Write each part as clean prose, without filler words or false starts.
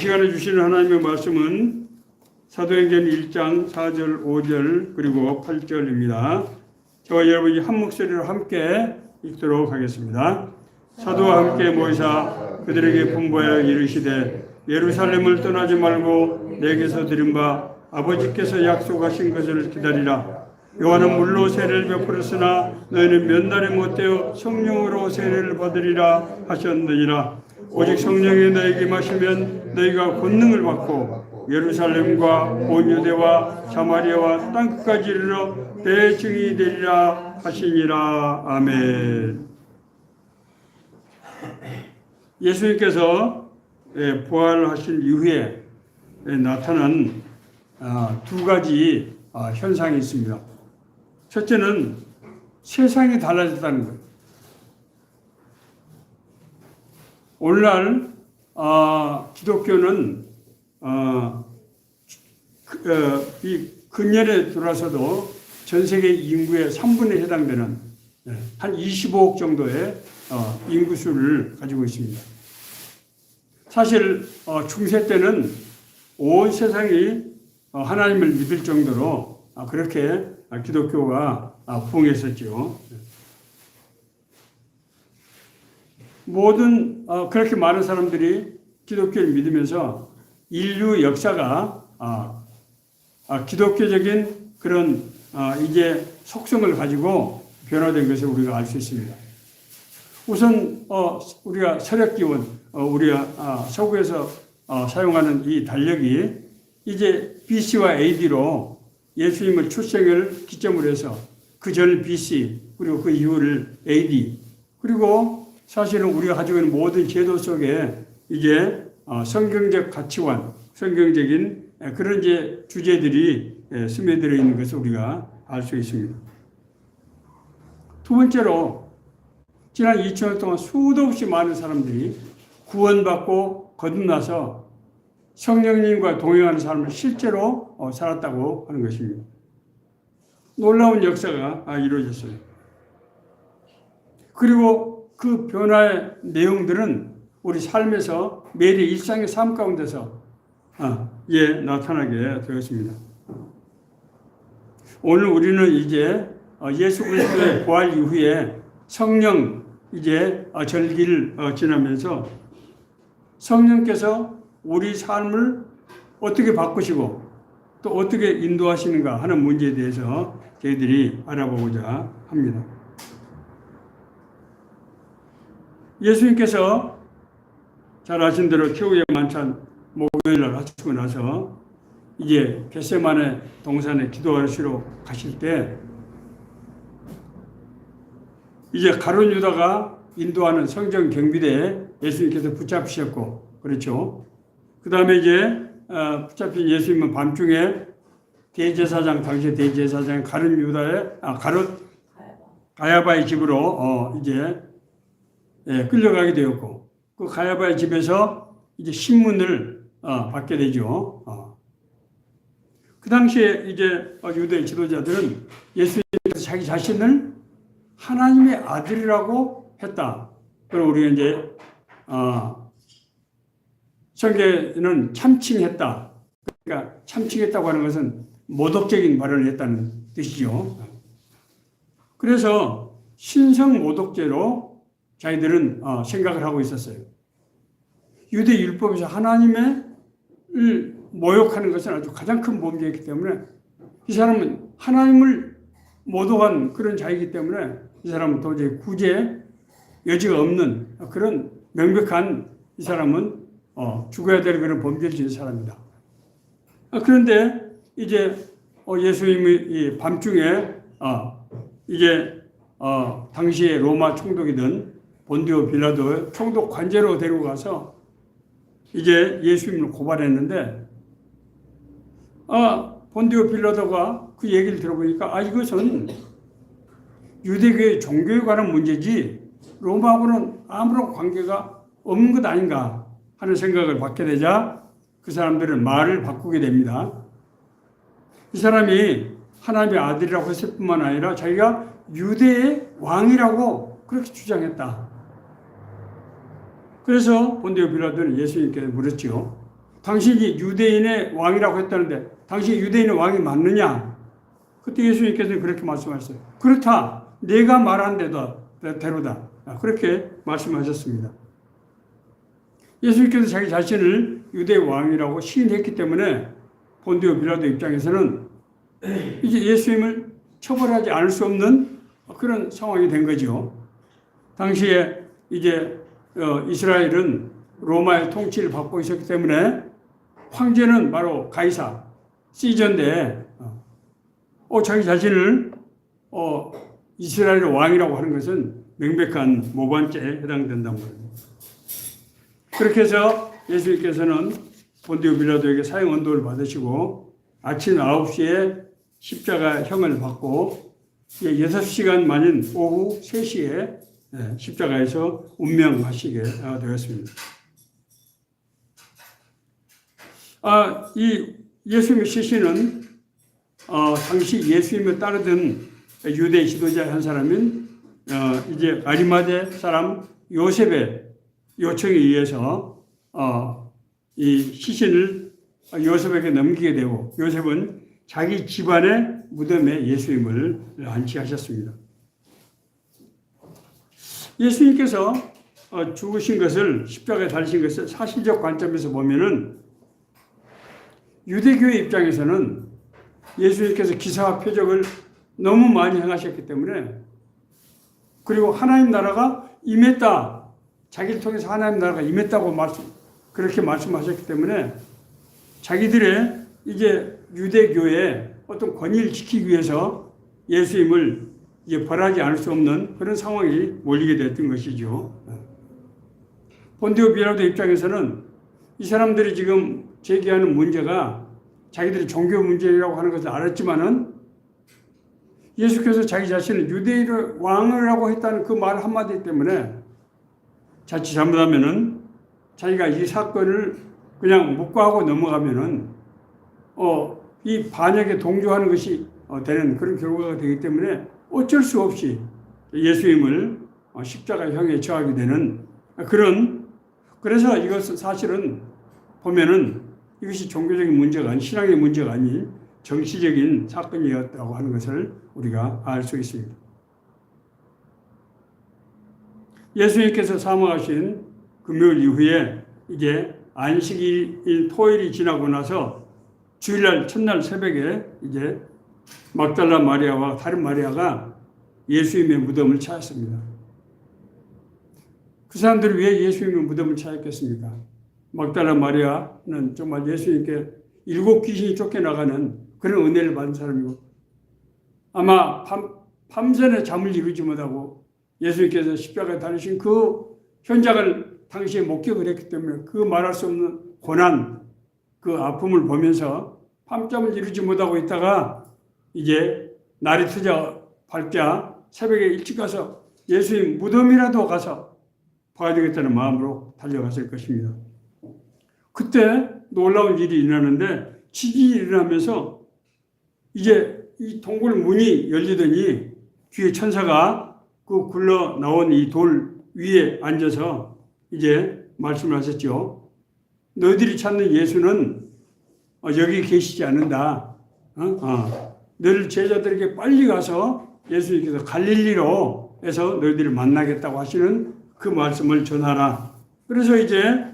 시간에 주시는 하나님의 말씀은 사도행전 1장 4절, 5절 그리고 8절입니다. 저와 여러분이 한 목소리로 함께 읽도록 하겠습니다. 사도와 함께 모이사 그들에게 분부하여 이르시되 예루살렘을 떠나지 말고 내게서 들은 바 아버지께서 약속하신 것을 기다리라. 요한은 물로 세례를 베풀었으나 너희는 몇 날에 못되어 성령으로 세례를 받으리라 하셨느니라. 오직 성령이 너희에게 마시면 너희가 권능을 받고 예루살렘과 온 유대와 사마리아와 땅끝까지 이르러 내 증인이 되리라 하시니라. 아멘. 예수님께서 부활하신 이후에 나타난 두 가지 현상이 있습니다. 첫째는 세상이 달라졌다는 거예요. 오늘날 기독교는 이 근년에 들어와서도 전 세계 인구의 3분에 해당되는 한 25억 정도의 인구수를 가지고 있습니다. 사실 중세 때는 온 세상이 하나님을 믿을 정도로 그렇게 기독교가 부흥했었죠. 모든 그렇게 많은 사람들이 기독교를 믿으면서 인류 역사가 기독교적인 그런 이제 속성을 가지고 변화된 것을 우리가 알 수 있습니다. 우선 우리가 서력기원, 우리가 서구에서 사용하는 이 달력이 이제 BC와 AD로 예수님을 출생을 기점으로 해서 그 전을 BC 그리고 그 이후를 AD 그리고 사실은 우리가 가지고 있는 모든 제도 속에 이제 성경적 가치관, 성경적인 그런 이제 주제들이 스며들어 있는 것을 우리가 알 수 있습니다. 두 번째로 지난 2000년 동안 수도 없이 많은 사람들이 구원받고 거듭나서 성령님과 동행하는 삶을 실제로 살았다고 하는 것입니다. 놀라운 역사가 이루어졌어요. 그리고 그 변화의 내용들은 우리 삶에서 매일의 일상의 삶 가운데서 나타나게 되었습니다. 오늘 우리는 이제 예수 그리스도의 부활 이후에 성령 이제 절기를 지나면서 성령께서 우리 삶을 어떻게 바꾸시고 또 어떻게 인도하시는가 하는 문제에 대해서 저희들이 알아보고자 합니다. 예수님께서 잘 아신 대로 최후의 만찬 목요일날 하시고 나서 이제 겟세마네 동산에 기도하시러 가실 때 이제 가룟 유다가 인도하는 성전 경비대에 예수님께서 붙잡히셨고 그렇죠. 그 다음에 이제 붙잡힌 예수님은 밤중에 대제사장 당시 대제사장 가룟 유다의 가야바의 집으로 이제 끌려가게 되었고 그 가야바의 집에서 이제 신문을 받게 되죠. 그 당시에 이제 유대 지도자들은 예수님께서 자기 자신을 하나님의 아들이라고 했다. 그리고 우리가 이제 성경에는 참칭했다. 그러니까 참칭했다고 하는 것은 모독적인 발언을 했다는 뜻이죠. 그래서 신성 모독죄로 자기들은 생각을 하고 있었어요. 유대 율법에서 하나님을 모욕하는 것은 아주 가장 큰 범죄이기 때문에 이 사람은 하나님을 모독한 그런 자이기 때문에 이 사람은 도저히 구제 여지가 없는 그런 명백한 이 사람은 죽어야 될 그런 범죄를 지은 사람이다. 그런데 이제 예수님이 밤중에 이제 당시에 로마 총독이던 본디오 빌라도의 총독 관제로 데리고 가서 이제 예수님을 고발했는데 본디오 빌라도가 그 얘기를 들어보니까 이것은 유대교의 종교에 관한 문제지 로마하고는 아무런 관계가 없는 것 아닌가 하는 생각을 받게 되자 그 사람들은 말을 바꾸게 됩니다. 이 사람이 하나님의 아들이라고 했을 뿐만 아니라 자기가 유대의 왕이라고 그렇게 주장했다. 그래서 본디오 빌라도는 예수님께 물었죠. 당신이 유대인의 왕이라고 했다는데 당신이 유대인의 왕이 맞느냐? 그때 예수님께서는 그렇게 말씀하셨어요. 그렇다. 내가 말한 대로다. 그렇게 말씀하셨습니다. 예수님께서 자기 자신을 유대 왕이라고 시인했기 때문에 본디오 빌라도 입장에서는 이제 예수님을 처벌하지 않을 수 없는 그런 상황이 된 거죠. 당시에 이제 이스라엘은 로마의 통치를 받고 있었기 때문에 황제는 바로 가이사 시저인데 자기 자신을 이스라엘의 왕이라고 하는 것은 명백한 모반죄에 해당된다는 거예요. 그렇게 해서 예수님께서는 본디오 빌라도에게 사형 언도를 받으시고 아침 9시에 십자가형을 받고 6시간 만인 오후 3시에 십자가에서 운명하시게 되었습니다. 이 예수님의 시신은 당시 예수님을 따르던 유대 지도자 한 사람인 이제 아리마대 사람 요셉의 요청에 의해서 이 시신을 요셉에게 넘기게 되고 요셉은 자기 집안의 무덤에 예수님을 안치하셨습니다. 예수님께서 죽으신 것을 십자가에 달리신 것을 사실적 관점에서 보면은 유대교의 입장에서는 예수님께서 기사와 표적을 너무 많이 행하셨기 때문에 그리고 하나님 나라가 임했다. 자기를 통해서 하나님 나라가 임했다고 그렇게 말씀하셨기 때문에 자기들의 이제 유대교의 어떤 권위를 지키기 위해서 예수님을 이제 벌하지 않을 수 없는 그런 상황이 몰리게 됐던 것이죠. 본디오 빌라도 입장에서는 이 사람들이 지금 제기하는 문제가 자기들이 종교 문제라고 하는 것을 알았지만은 예수께서 자기 자신을 유대인의 왕이라고 했다는 그 말 한마디 때문에 자칫 잘못하면은 자기가 이 사건을 그냥 묵과하고 넘어가면은 이 반역에 동조하는 것이 되는 그런 결과가 되기 때문에 어쩔 수 없이 예수님을 십자가형에 처하게 되는 그래서 이것은 사실은 보면은 이것이 종교적인 문제가 아닌 신앙의 문제가 아닌 정치적인 사건이었다고 하는 것을 우리가 알 수 있습니다. 예수님께서 사망하신 금요일 이후에 이제 안식일 토요일이 지나고 나서 주일날 첫날 새벽에 이제 막달라 마리아와 다른 마리아가 예수님의 무덤을 찾았습니다. 그 사람들이 왜 예수님의 무덤을 찾았겠습니까? 막달라 마리아는 정말 예수님께 7 귀신이 쫓겨나가는 그런 은혜를 받은 사람이고 아마 밤새내 잠을 이루지 못하고 예수님께서 십자가에 달리신 그 현장을 당시에 목격을 했기 때문에 그 말할 수 없는 고난, 그 아픔을 보면서 밤잠을 이루지 못하고 있다가 이제 날이 밝자 새벽에 일찍 가서 예수님 무덤이라도 가서 봐야 되겠다는 마음으로 달려갔을 것입니다. 그때 놀라운 일이 일어나는데 지진이 일어나면서 이제 이 동굴 문이 열리더니 뒤에 천사가 그 굴러 나온 이 돌 위에 앉아서 이제 말씀을 하셨죠. 너희들이 찾는 예수는 여기 계시지 않는다. 너희 제자들에게 빨리 가서 예수님께서 갈릴리로 해서 너희들을 만나겠다고 하시는 그 말씀을 전하라. 그래서 이제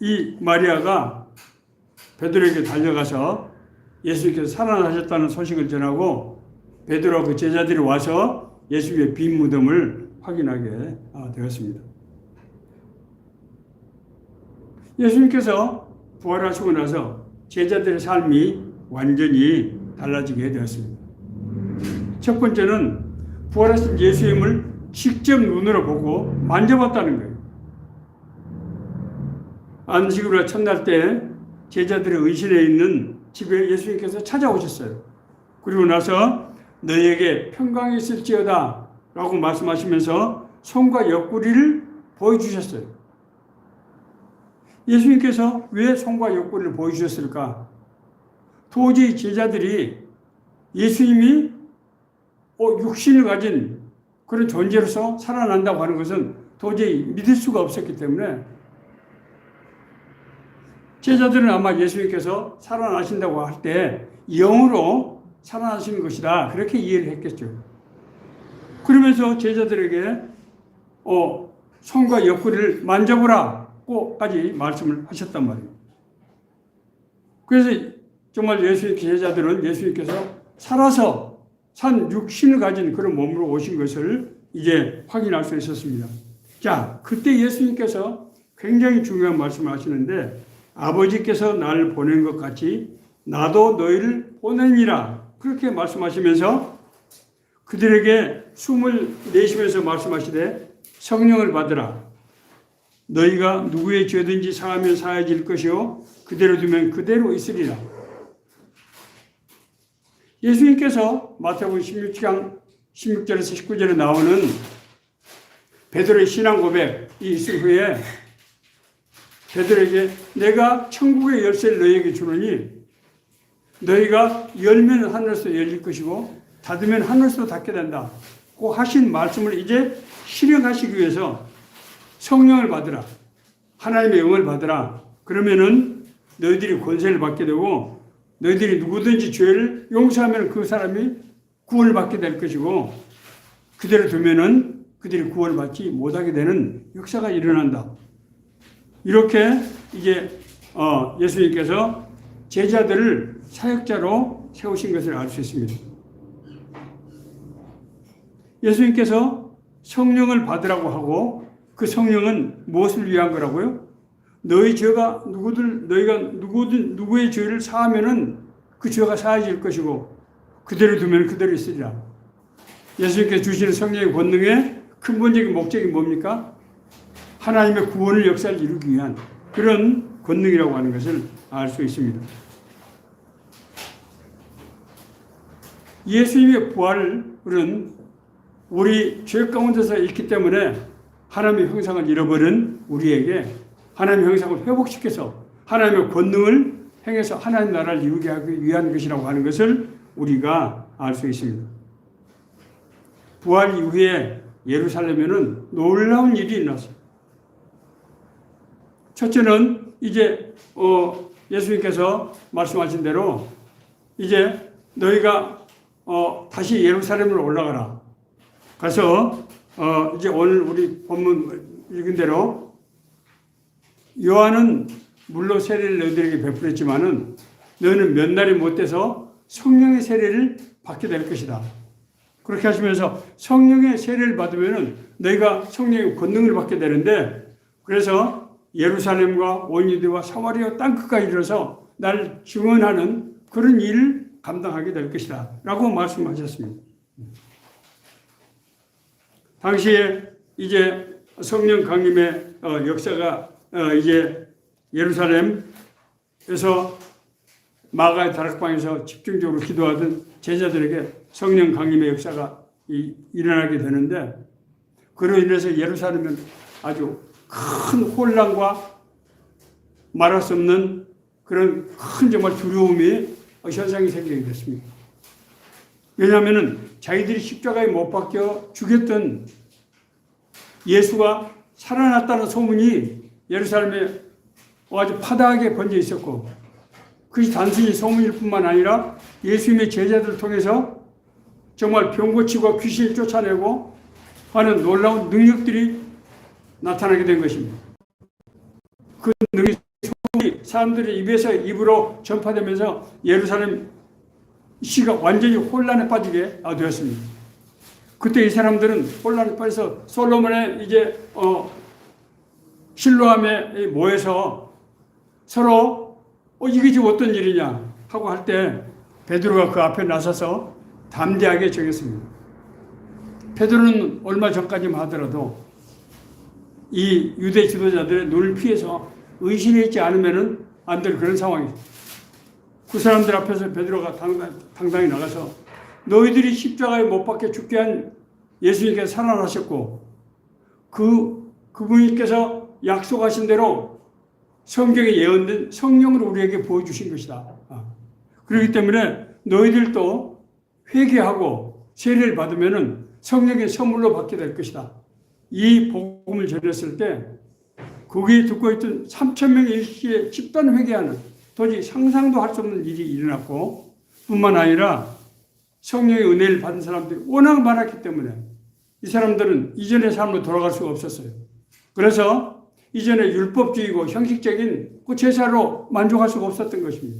이 마리아가 베드로에게 달려가서 예수님께서 살아나셨다는 소식을 전하고 베드로와 그 제자들이 와서 예수님의 빈 무덤을 확인하게 되었습니다. 예수님께서 부활하시고 나서 제자들의 삶이 완전히 달라지게 되었습니다. 첫 번째는 부활하신 예수님을 직접 눈으로 보고 만져봤다는 거예요. 안식일의 첫날 때 제자들의 의실에 있는 집에 예수님께서 찾아오셨어요. 그리고 나서 너희에게 평강이 있을지어다 라고 말씀하시면서 손과 옆구리를 보여주셨어요. 예수님께서 왜 손과 옆구리를 보여주셨을까? 도저히 제자들이 예수님이 육신을 가진 그런 존재로서 살아난다고 하는 것은 도저히 믿을 수가 없었기 때문에 제자들은 아마 예수님께서 살아나신다고 할 때 영으로 살아나시는 것이다. 그렇게 이해를 했겠죠. 그러면서 제자들에게 손과 옆구리를 만져보라고까지 말씀을 하셨단 말이에요. 그래서 정말 예수님 제자들은 예수님께서 살아서 산 육신을 가진 그런 몸으로 오신 것을 이제 확인할 수 있었습니다. 자, 그때 예수님께서 굉장히 중요한 말씀을 하시는데 아버지께서 나를 보낸 것 같이 나도 너희를 보내니라 그렇게 말씀하시면서 그들에게 숨을 내쉬면서 말씀하시되 성령을 받으라. 너희가 누구의 죄든지 사하면 사해질 것이요 그대로 두면 그대로 있으리라. 예수님께서 마태복음 16장 16절에서 19절에 나오는 베드로의 신앙 고백이 있을 후에 베드로에게 내가 천국의 열쇠를 너희에게 주노니 너희가 열면 하늘에서 열릴 것이고 닫으면 하늘에서 닫게 된다. 그 하신 말씀을 이제 실행하시기 위해서 성령을 받으라. 하나님의 영을 받으라. 그러면은 너희들이 권세를 받게 되고 너희들이 누구든지 죄를 용서하면 그 사람이 구원을 받게 될 것이고 그대로 두면은 그들이 구원을 받지 못하게 되는 역사가 일어난다. 이렇게 이제 예수님께서 제자들을 사역자로 세우신 것을 알 수 있습니다. 예수님께서 성령을 받으라고 하고 그 성령은 무엇을 위한 거라고요? 너희가 누구의 죄를 사하면은 그 죄가 사해질 것이고 그대로 두면 그대로 있으리라. 예수님께서 주시는 성령의 권능의 근본적인 목적이 뭡니까? 하나님의 구원을 역사를 이루기 위한 그런 권능이라고 하는 것을 알 수 있습니다. 예수님의 부활은 우리 죄 가운데서 있기 때문에 하나님의 형상을 잃어버린 우리에게 하나님의 형상을 회복시켜서 하나님의 권능을 행해서 하나님 나라를 이루게 하기 위한 것이라고 하는 것을 우리가 알 수 있습니다. 부활 이후에 예루살렘에는 놀라운 일이 일어났어요. 첫째는 이제 예수님께서 말씀하신 대로 이제 너희가 다시 예루살렘으로 올라가라. 그래서 이제 오늘 우리 본문 읽은 대로 요한은 물로 세례를 너희들에게 베풀었지만은 너희는 몇 날이 못 돼서 성령의 세례를 받게 될 것이다. 그렇게 하시면서 성령의 세례를 받으면은 너희가 성령의 권능을 받게 되는데 그래서 예루살렘과 온 유대와 사마리아 땅끝까지 이르러서 날 증언하는 그런 일을 감당하게 될 것이다. 라고 말씀하셨습니다. 당시에 이제 성령 강림의 역사가 이제 예루살렘에서 마가의 다락방에서 집중적으로 기도하던 제자들에게 성령 강림의 역사가 일어나게 되는데 그로 인해서 예루살렘은 아주 큰 혼란과 말할 수 없는 그런 큰 정말 두려움이 현상이 생기게 됐습니다. 왜냐하면 자기들이 십자가에 못 박혀 죽였던 예수가 살아났다는 소문이 예루살렘에 아주 파다하게 번져 있었고 그것이 단순히 소문일 뿐만 아니라 예수님의 제자들을 통해서 정말 병 고치고 귀신을 쫓아내고 하는 놀라운 능력들이 나타나게 된 것입니다. 그 능력이 사람들의 입에서 입으로 전파되면서 예루살렘 시가 완전히 혼란에 빠지게 되었습니다. 그때 이 사람들은 혼란에 빠져서 솔로몬의 이제 실로암에 모여서 서로 이게 지금 어떤 일이냐 하고 할 때 베드로가 그 앞에 나서서 담대하게 정했습니다. 베드로는 얼마 전까지만 하더라도 이 유대 지도자들의 눈을 피해서 의심했지 않으면 안 될 그런 상황이었어요. 그 사람들 앞에서 베드로가 당당히 나가서 너희들이 십자가에 못 박혀 죽게 한 예수님께서 살아나셨고 그분께서 약속하신 대로 성경에 예언된 성령을 우리에게 보여주신 것이다. 그렇기 때문에 너희들도 회개하고 세례를 받으면 성령의 선물로 받게 될 것이다. 이 복음을 전했을 때 거기에 듣고 있던 3천 명의 일시에 집단 회개하는 도저히 상상도 할 수 없는 일이 일어났고, 뿐만 아니라 성령의 은혜를 받은 사람들이 워낙 많았기 때문에 이 사람들은 이전의 삶으로 돌아갈 수가 없었어요. 그래서 이전에 율법주의고 형식적인 그 제사로 만족할 수가 없었던 것입니다.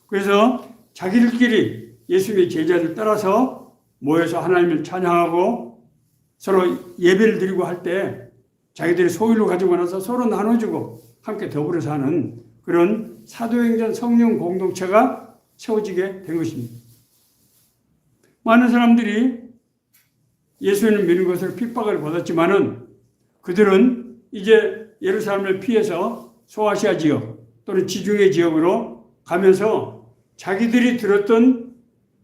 그래서 자기들끼리 예수님의 제자들 따라서 모여서 하나님을 찬양하고 서로 예배를 드리고 할 때 자기들이 소유를 가지고 나서 서로 나눠주고 함께 더불어 사는 그런 사도행전 성령 공동체가 세워지게 된 것입니다. 많은 사람들이 예수님을 믿는 것을 핍박을 받았지만은 그들은 이제 예루살렘을 피해서 소아시아 지역 또는 지중해 지역으로 가면서 자기들이 들었던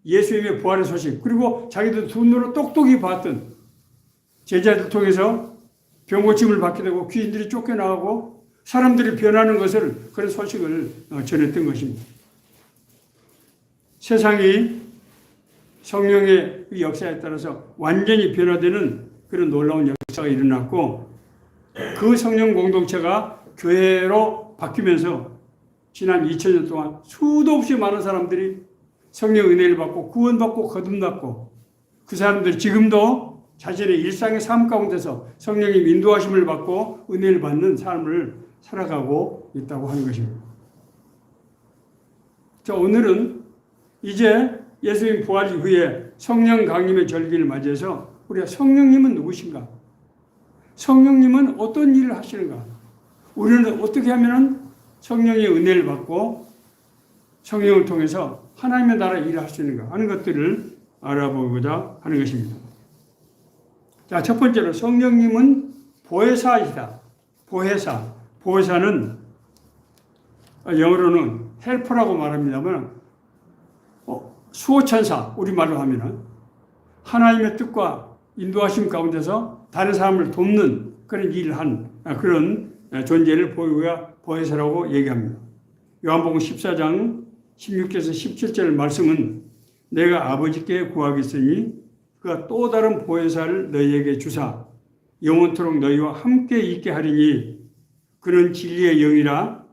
예수님의 부활의 소식, 그리고 자기들 눈으로 똑똑히 봤던 제자들 통해서 병 고침을 받게 되고 귀신들이 쫓겨나가고 사람들이 변하는 것을, 그런 소식을 전했던 것입니다. 세상이 성령의 역사에 따라서 완전히 변화되는 그런 놀라운 역사가 일어났고, 그 성령 공동체가 교회로 바뀌면서 지난 2000년 동안 수도 없이 많은 사람들이 성령 은혜를 받고 구원받고 거듭났고, 그 사람들 지금도 자신의 일상의 삶 가운데서 성령의 인도하심을 받고 은혜를 받는 삶을 살아가고 있다고 하는 것입니다. 자, 오늘은 이제 예수님 부활 이후에 성령 강림의 절기를 맞이해서 우리가 성령님은 누구신가? 성령님은 어떤 일을 하시는가? 우리는 어떻게 하면 성령의 은혜를 받고 성령을 통해서 하나님의 나라 일을 할 수 있는가 하는 것들을 알아보고자 하는 것입니다. 자, 첫 번째로 성령님은 보혜사이시다. 보혜사. 보혜사는 영어로는 헬퍼라고 말합니다만 수호천사, 우리말로 하면은 하나님의 뜻과 인도하심 가운데서 다른 사람을 돕는 그런 일을 한 그런 존재를 보혜사라고 얘기합니다. 요한복음 14장 16절에서 17절 말씀은 내가 아버지께 구하겠으니 그가 또 다른 보혜사를 너희에게 주사 영원토록 너희와 함께 있게 하리니 그는 진리의 영이라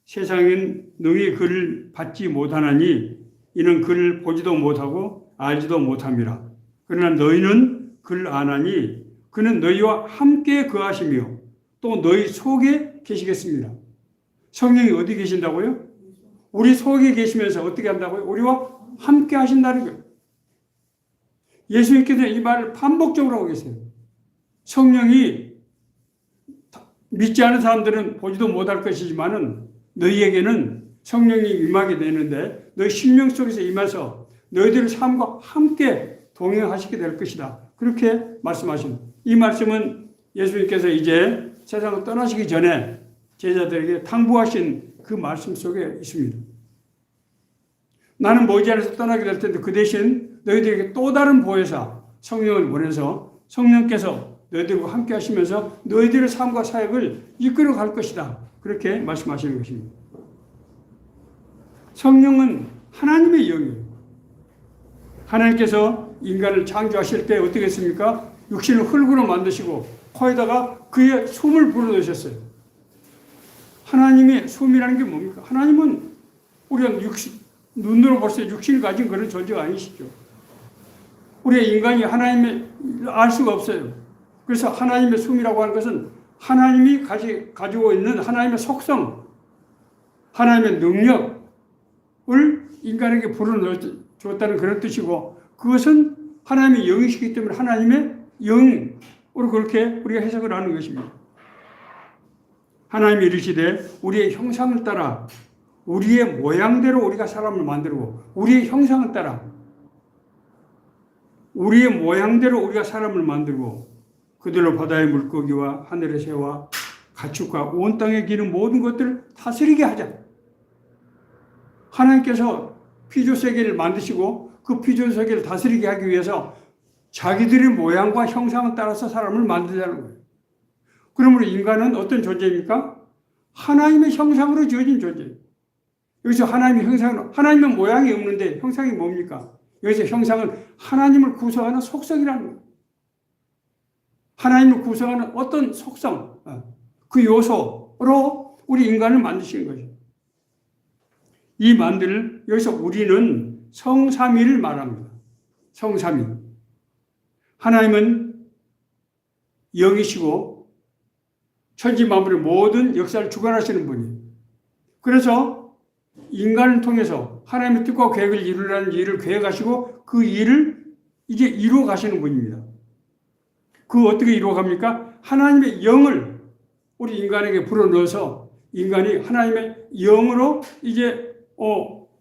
세상은 능히 그를 받지 못하나니 이는 그를 보지도 못하고 알지도 못함이라. 그러나 너희는 그를 아나니 그는 너희와 함께 거하시며 또 너희 속에 계시겠습니다. 성령이 어디 계신다고요? 우리 속에 계시면서 어떻게 한다고요? 우리와 함께 하신다는 거예요. 예수님께서 이 말을 반복적으로 하고 계세요. 성령이 믿지 않은 사람들은 보지도 못할 것이지만은 너희에게는 성령이 임하게 되는데 너희 심령 속에서 임해서 너희들의 삶과 함께 동행하시게 될 것이다. 그렇게 말씀하신 이 말씀은 예수님께서 이제 세상을 떠나시기 전에 제자들에게 당부하신 그 말씀 속에 있습니다. 나는 머지않아서 떠나게 될 텐데 그 대신 너희들에게 또 다른 보혜사 성령을 보내서 성령께서 너희들과 함께 하시면서 너희들의 삶과 사역을 이끌어 갈 것이다. 그렇게 말씀하시는 것입니다. 성령은 하나님의 영이에요. 하나님께서 인간을 창조하실 때 어떻게 했습니까? 육신을 흙으로 만드시고 코에다가 그의 숨을 불어넣으셨어요. 하나님의 숨이라는 게 뭡니까? 하나님은 우리가 눈으로 볼 때 육신을 가진 그런 존재가 아니시죠. 우리가 인간이 하나님을 알 수가 없어요. 그래서 하나님의 숨이라고 하는 것은 하나님이 가지고 있는 하나님의 속성, 하나님의 능력을 인간에게 불어넣었다는 그런 뜻이고, 그것은 하나님의 영이시기 때문에 하나님의 영으로 그렇게 우리가 해석을 하는 것입니다. 하나님이 이르시되 우리의 형상을 따라 우리의 모양대로 우리가 사람을 만들고, 우리의 형상을 따라 우리의 모양대로 우리가 사람을 만들고 그들로 바다의 물고기와 하늘의 새와 가축과 온 땅에 기는 모든 것들을 다스리게 하자. 하나님께서 피조세계를 만드시고 그 피조세계를 다스리게 하기 위해서 자기들의 모양과 형상을 따라서 사람을 만들자는 거예요. 그러므로 인간은 어떤 존재입니까? 하나님의 형상으로 지어진 존재예요. 여기서 하나님의 형상으로, 하나님의 모양이 없는데 형상이 뭡니까? 여기서 형상은 하나님을 구성하는 속성이라는 거예요. 하나님을 구성하는 어떤 속성, 그 요소, 우리 인간을 만드신 거죠. 이 만들, 여기서 우리는 성삼위를 말합니다. 성삼위. 하나님은 영이시고 천지 만물의 모든 역사를 주관하시는 분이에요. 그래서 인간을 통해서 하나님의 뜻과 계획을 이루려는 일을 계획하시고 그 일을 이제 이루어 가시는 분입니다. 그 어떻게 이루어 갑니까? 하나님의 영을 우리 인간에게 불어넣어서 인간이 하나님의 영으로 이제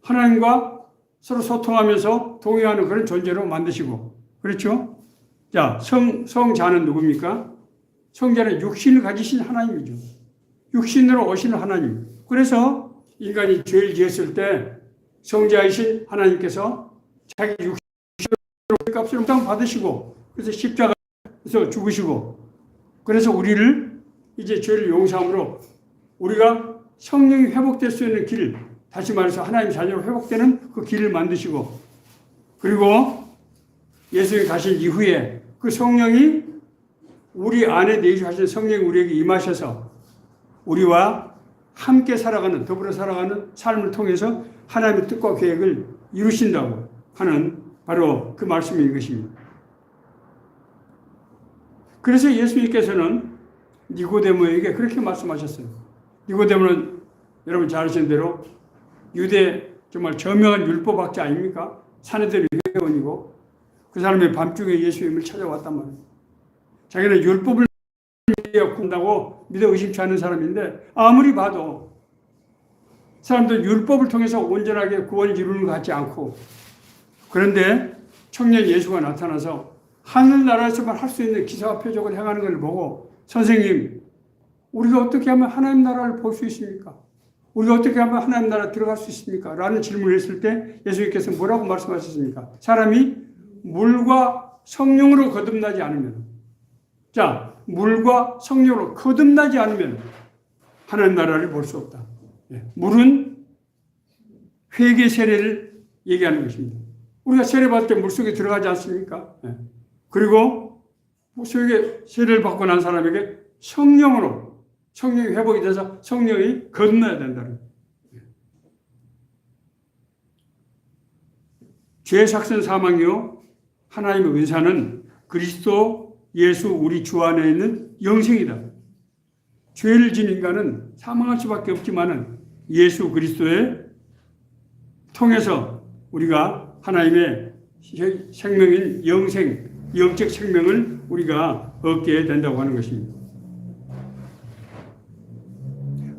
하나님과 서로 소통하면서 동행하는 그런 존재로 만드시고, 그렇죠? 자, 성자는 누굽니까? 성자는 육신을 가지신 하나님이죠. 육신으로 오시는 하나님. 그래서 인간이 죄를 지었을 때 성자이신 하나님께서 자기 육신으로 값을 받으시고, 그래서 십자가에서 죽으시고, 그래서 우리를 이제 죄를 용서함으로 우리가 성령이 회복될 수 있는 길, 다시 말해서 하나님 자녀로 회복되는 그 길을 만드시고, 그리고 예수님이 가신 이후에 그 성령이 우리 안에 내주하신 성령이 우리에게 임하셔서 우리와 함께 살아가는, 더불어 살아가는 삶을 통해서 하나님의 뜻과 계획을 이루신다고 하는 바로 그 말씀인 것입니다. 그래서 예수님께서는 니고데모에게 그렇게 말씀하셨어요. 니고데모는 여러분 잘 아시는 대로 유대 정말 저명한 율법학자 아닙니까? 사내들의 회원이고 그 사람이 밤중에 예수님을 찾아왔단 말이에요. 자기는 율법을 군다고 믿어 의심치 않는 사람인데 아무리 봐도 사람들 율법을 통해서 온전하게 구원을 이루는 것 같지 않고, 그런데 청년 예수가 나타나서 하늘나라에서만 할 수 있는 기사와 표적을 행하는 것을 보고, 선생님, 우리가 어떻게 하면 하나님 나라를 볼 수 있습니까? 우리가 어떻게 하면 하나님 나라 들어갈 수 있습니까? 라는 질문을 했을 때 예수님께서 뭐라고 말씀하셨습니까? 사람이 물과 성령으로 거듭나지 않으면, 자, 물과 성령으로 거듭나지 않으면 하나님 나라를 볼 수 없다. 물은 회개 세례를 얘기하는 것입니다. 우리가 세례 받을 때 물속에 들어가지 않습니까? 그리고 물속에 세례를 받고 난 사람에게 성령이 회복이 돼서 성령이 거듭나야 된다는 거예요. 죄 삭선 사망이요 하나님의 은사는 그리스도 예수 우리 주 안에 있는 영생이다. 죄를 지은 인간은 사망할 수밖에 없지만은 예수 그리스도의 통해서 우리가 하나님의 생명인 영생, 영적 생명을 우리가 얻게 된다고 하는 것입니다.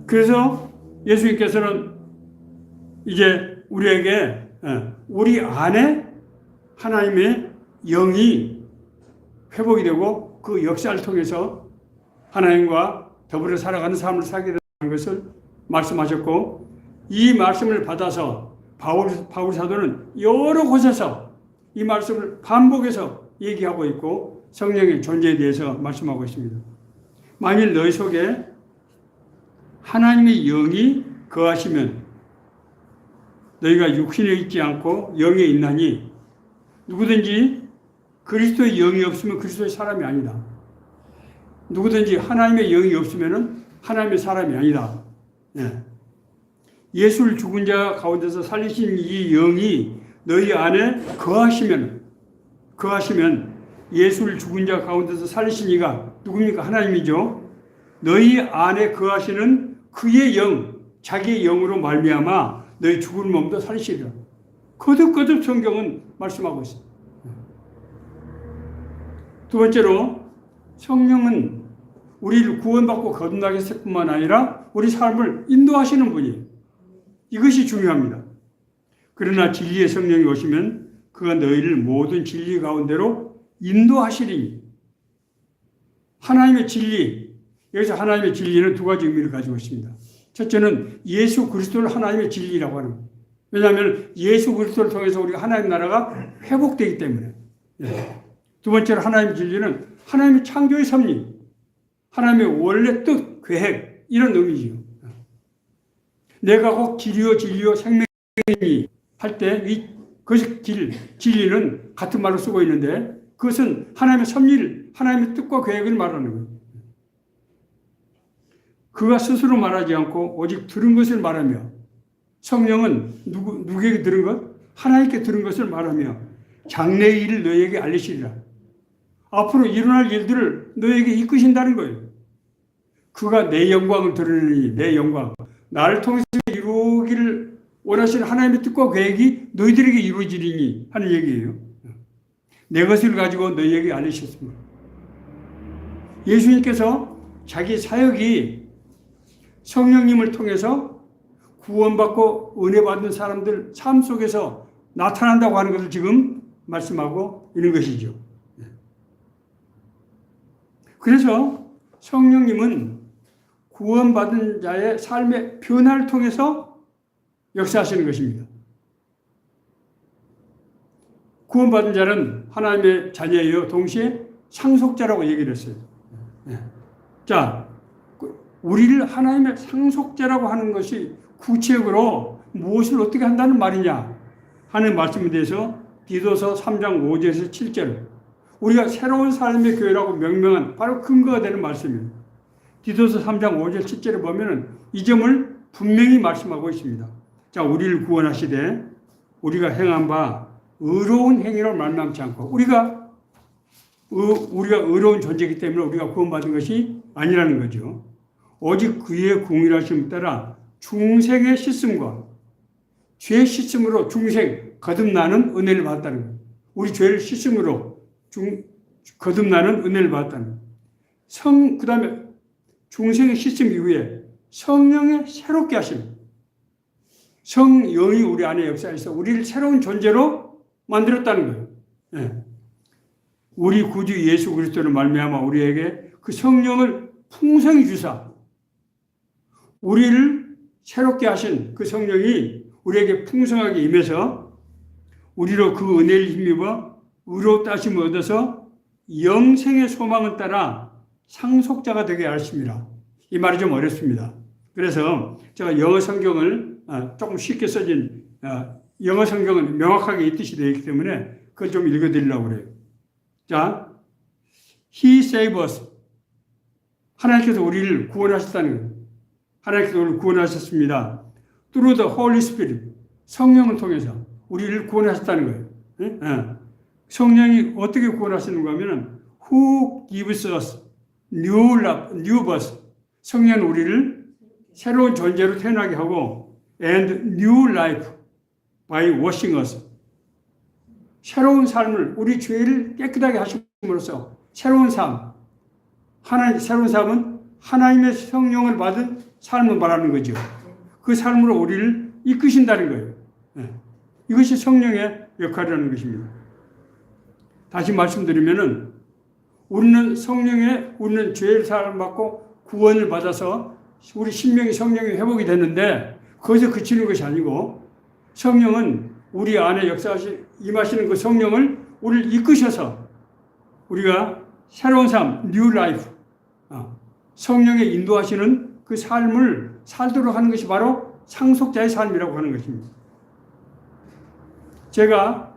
그래서 예수님께서는 이제 우리에게 우리 안에 하나님의 영이 회복이 되고 그 역사를 통해서 하나님과 더불어 살아가는 삶을 살게 되는 것을 말씀하셨고, 이 말씀을 받아서 바울 사도는 여러 곳에서 이 말씀을 반복해서 얘기하고 있고 성령의 존재에 대해서 말씀하고 있습니다. 만일 너희 속에 하나님의 영이 거하시면 너희가 육신에 있지 않고 영에 있나니, 누구든지 그리스도의 영이 없으면 그리스도의 사람이 아니다. 누구든지 하나님의 영이 없으면 하나님의 사람이 아니다. 예수를 죽은 자 가운데서 살리신 이 영이 너희 안에 거하시면 예수를 죽은 자 가운데서 살리신 이가 누굽니까? 하나님이죠. 너희 안에 거하시는 그의 영, 자기의 영으로 말미암아 너희 죽은 몸도 살리시리라. 거듭거듭 성경은 말씀하고 있습니다. 두 번째로, 성령은 우리를 구원받고 거듭나게 했을 뿐만 아니라 우리 삶을 인도하시는 분이에요. 이것이 중요합니다. 그러나 진리의 성령이 오시면 그가 너희를 모든 진리 가운데로 인도하시리니. 하나님의 진리, 여기서 하나님의 진리는 두 가지 의미를 가지고 있습니다. 첫째는 예수 그리스도를 하나님의 진리라고 하는 거예요. 왜냐하면 예수 그리스도를 통해서 우리가 하나님 나라가 회복되기 때문에. 두 번째로 하나님의 진리는 하나님의 창조의 섭리, 하나님의 원래 뜻, 계획, 이런 의미지요. 내가 꼭 진리요 생명이 할 때 그 진리는 같은 말로 쓰고 있는데 그것은 하나님의 섭리를, 하나님의 뜻과 계획을 말하는 거예요. 그가 스스로 말하지 않고 오직 들은 것을 말하며, 성령은 누구에게 들은 것? 하나님께 들은 것을 말하며 장래의 일을 너희에게 알리시리라. 앞으로 일어날 일들을 너희에게 이끄신다는 거예요. 그가 내 영광을 드러내니, 내 영광, 나를 통해서 이루기를 원하시는 하나님의 뜻과 계획이 너희들에게 이루어지리니 하는 얘기예요. 내 것을 가지고 너희에게 알리셨습니다. 예수님께서 자기 사역이 성령님을 통해서 구원받고 은혜 받는 사람들 삶 속에서 나타난다고 하는 것을 지금 말씀하고 있는 것이죠. 그래서 성령님은 구원받은 자의 삶의 변화를 통해서 역사하시는 것입니다. 구원받은 자는 하나님의 자녀이요 동시에 상속자라고 얘기를 했어요. 자, 우리를 하나님의 상속자라고 하는 것이 구체적으로 무엇을 어떻게 한다는 말이냐 하는 말씀에 대해서 디도서 3장 5절에서 7절, 우리가 새로운 삶의 교회라고 명명한 바로 근거가 되는 말씀입니다. 디도서 3장 5절 7절에 보면은 이 점을 분명히 말씀하고 있습니다. 자, 우리를 구원하시되 우리가 행한 바 의로운 행위로 말미암지 않고, 우리가 의로운 존재이기 때문에 우리가 구원받은 것이 아니라는 거죠. 오직 그의 공의하심에 따라 중생의 씻음과 죄 씻음으로 중생, 거듭나는 은혜를 받았다는 거예요. 우리 죄를 씻음으로 거듭나는 은혜를 받았다는 거예요. 그 다음에 중생의 씻음 이후에 성령의 새롭게 하심. 성령이 우리 안에 역사해서 우리를 새로운 존재로 만들었다는 거예요. 네. 우리 구주 예수 그리스도를 말미암아 우리에게 그 성령을 풍성히 주사 우리를 새롭게 하신 그 성령이 우리에게 풍성하게 임해서 우리로 그 은혜를 힘입어 의롭다 하심을 얻어서 영생의 소망을 따라 상속자가 되게 하십니다. 이 말이 좀 어렵습니다. 그래서 제가 영어 성경을 조금 쉽게 써진 영어 성경은 명확하게 이 뜻이 되어 있기 때문에 그걸 좀 읽어드리려고 그래요. 자, He saved us. 하나님께서 우리를 구원하셨다는 거예요. 하나님께서 우리를 구원하셨습니다. Through the Holy Spirit. 성령을 통해서 우리를 구원하셨다는 거예요. 성령이 어떻게 구원하시는가 하면은 Who gives us new birth. 성령은 우리를 새로운 존재로 태어나게 하고 and new life by washing us. 새로운 삶을, 우리 죄를 깨끗하게 하심으로써 새로운 삶, 새로운 삶은 하나님의 성령을 받은 삶을 말하는 거죠. 그 삶으로 우리를 이끄신다는 거예요. 이것이 성령의 역할이라는 것입니다. 다시 말씀드리면은 우리는 죄를 사함받고 구원을 받아서 우리 신명이 성령이 회복이 됐는데 거기서 그치는 것이 아니고, 성령은 우리 안에 임하시는 그 성령을 우리를 이끄셔서 우리가 새로운 삶, 뉴 라이프, 성령의 인도하시는 그 삶을 살도록 하는 것이 바로 상속자의 삶이라고 하는 것입니다. 제가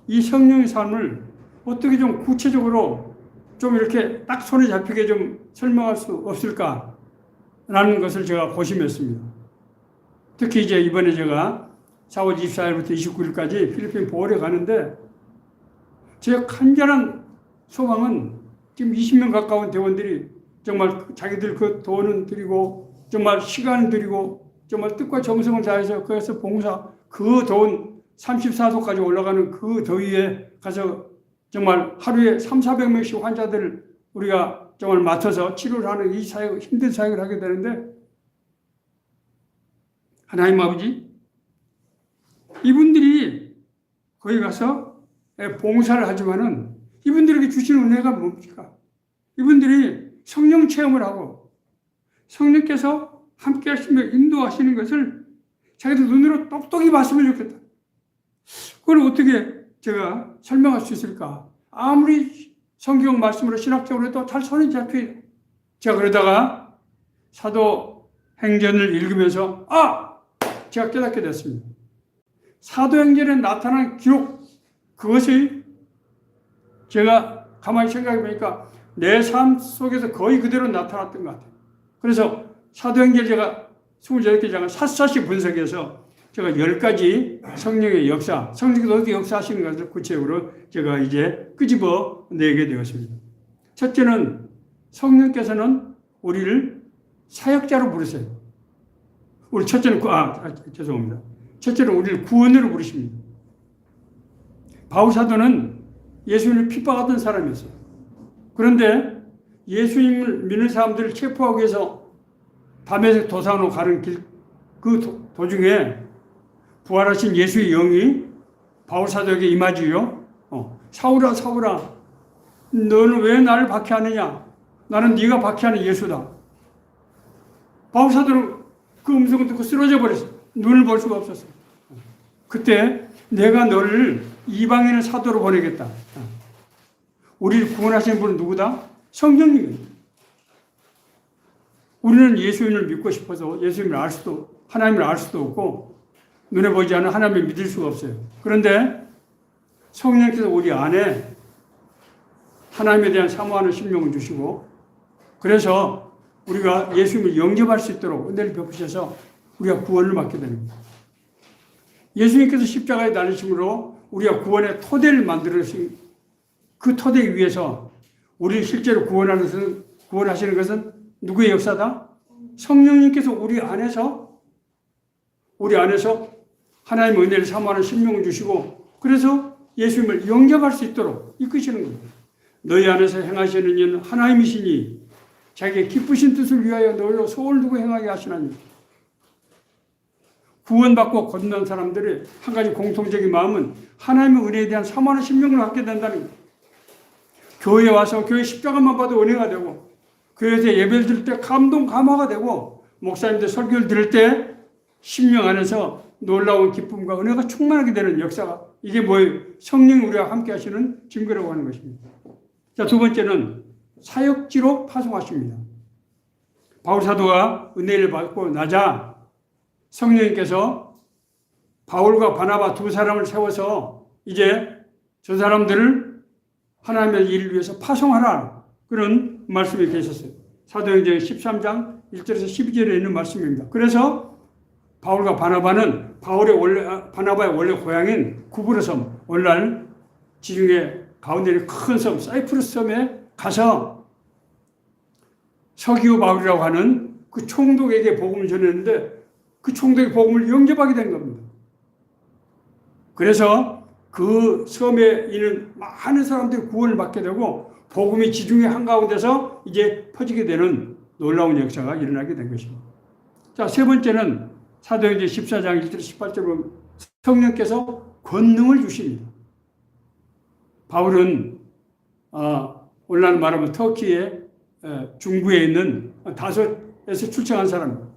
이 성령의 삶을 어떻게 좀 구체적으로 좀 이렇게 딱 손에 잡히게 좀 설명할 수 없을까라는 것을 제가 고심했습니다. 특히 이제 이번에 제가 4월 24일부터 29일까지 필리핀 보홀에 가는데 제 간절한 소망은 지금 20명 가까운 대원들이 정말 자기들 그 돈은 드리고 정말 시간을 드리고 정말 뜻과 정성을 다해서 거기서 봉사, 그 더운 34도까지 올라가는 그 더위에 가서 정말 하루에 300~400명씩 환자들을 우리가 정말 맡아서 치료를 하는 이 사역, 힘든 사역을 하게 되는데, 하나님 아버지, 이분들이 거기 가서 봉사를 하지만은 이분들에게 주시는 은혜가 뭡니까? 이분들이 성령 체험을 하고 성령께서 함께 하시며 인도하시는 것을 자기들 눈으로 똑똑히 봤으면 좋겠다. 그걸 어떻게 제가 설명할 수 있을까? 아무리 성경 말씀으로 신학적으로 해도 잘 손이 잡혀요. 제가 그러다가 사도행전을 읽으면서 제가 깨닫게 됐습니다. 사도행전에 나타난 기록, 그것이 제가 가만히 생각해 보니까 내 삶 속에서 거의 그대로 나타났던 것 같아요. 그래서 사도행전 제가 28개 장을 샅샅이 분석해서 제가 10가지 성령의 역사, 성령께서 어떻게 역사하시는 것을 구체적으로 제가 이제 끄집어 내게 되었습니다. 첫째는 성령께서는 우리를 사역자로 부르세요. 우리 첫째는, 죄송합니다. 첫째는 우리를 구원으로 부르십니다. 바울 사도는 예수님을 핍박하던 사람이었어요. 그런데 예수님을 믿는 사람들을 체포하기 위해서 다메섹 도상으로 가는 길, 그 도중에 부활하신 예수의 영이 바울 사도에게 임하지요. 사울아, 사울아, 너는 왜 나를 박해하느냐? 나는 네가 박해하는 예수다. 바울 사도는 그 음성을 듣고 쓰러져 버렸어요. 눈을 볼 수가 없었어요. 그때 내가 너를 이방인의 사도로 보내겠다. 우리를 구원하시는 분은 누구다? 성령님입니다. 우리는 예수님을 믿고 싶어서 예수님을 하나님을 알 수도 없고 눈에 보이지 않는 하나님을 믿을 수가 없어요. 그런데 성령께서 우리 안에 하나님에 대한 사모하는 심령을 주시고 그래서 우리가 예수님을 영접할 수 있도록 은혜를 베푸셔서 우리가 구원을 받게 됩니다. 예수님께서 십자가에 달리심으로 우리가 구원의 토대를 만들어주신 그 토대 위에서 우리를 실제로 구원하시는 것은 누구의 역사다? 성령님께서 우리 안에서 하나님의 은혜를 사모하는 심령을 주시고 그래서 예수님을 영접할 수 있도록 이끄시는 겁니다. 너희 안에서 행하시는 이는 하나님이시니 자기의 기쁘신 뜻을 위하여 너희로 소원을 두고 행하게 하시나니. 구원받고 건넌 사람들의 한 가지 공통적인 마음은 하나님의 은혜에 대한 사모하는 심령을 갖게 된다는 거예요. 교회에 와서 교회 십자가만 봐도 은혜가 되고 교회에서 예배를 드릴 때 감화가 되고 목사님들 설교를 들을 때 심령 안에서 놀라운 기쁨과 은혜가 충만하게 되는 역사가 이게 뭐예요? 성령이 우리와 함께 하시는 증거라고 하는 것입니다. 자, 두 번째는 사역지로 파송하십니다. 바울 사도가 은혜를 받고 나자 성령님께서 바울과 바나바 두 사람을 세워서 이제 저 사람들을 하나님의 일을 위해서 파송하라. 그런 말씀이 계셨어요. 사도행전 13장 1절에서 12절에 있는 말씀입니다. 그래서 바울과 바나바는 바나바의 원래 고향인 구브로 섬, 오늘날 지중해 가운데 있는 큰 섬, 사이프러스 섬에 가서 서기오 바울이라고 하는 그 총독에게 복음을 전했는데 그 총독의 복음을 영접하게 된 겁니다. 그래서 그 섬에 있는 많은 사람들이 구원을 받게 되고 복음이 지중해 한가운데서 이제 퍼지게 되는 놀라운 역사가 일어나게 된 것입니다. 자, 세 번째는 사도행전 14장 1절 18절로 성령께서 권능을 주십니다. 바울은 오늘날 말하면 터키의 중부에 있는 다섯에서 출생한 사람입니다.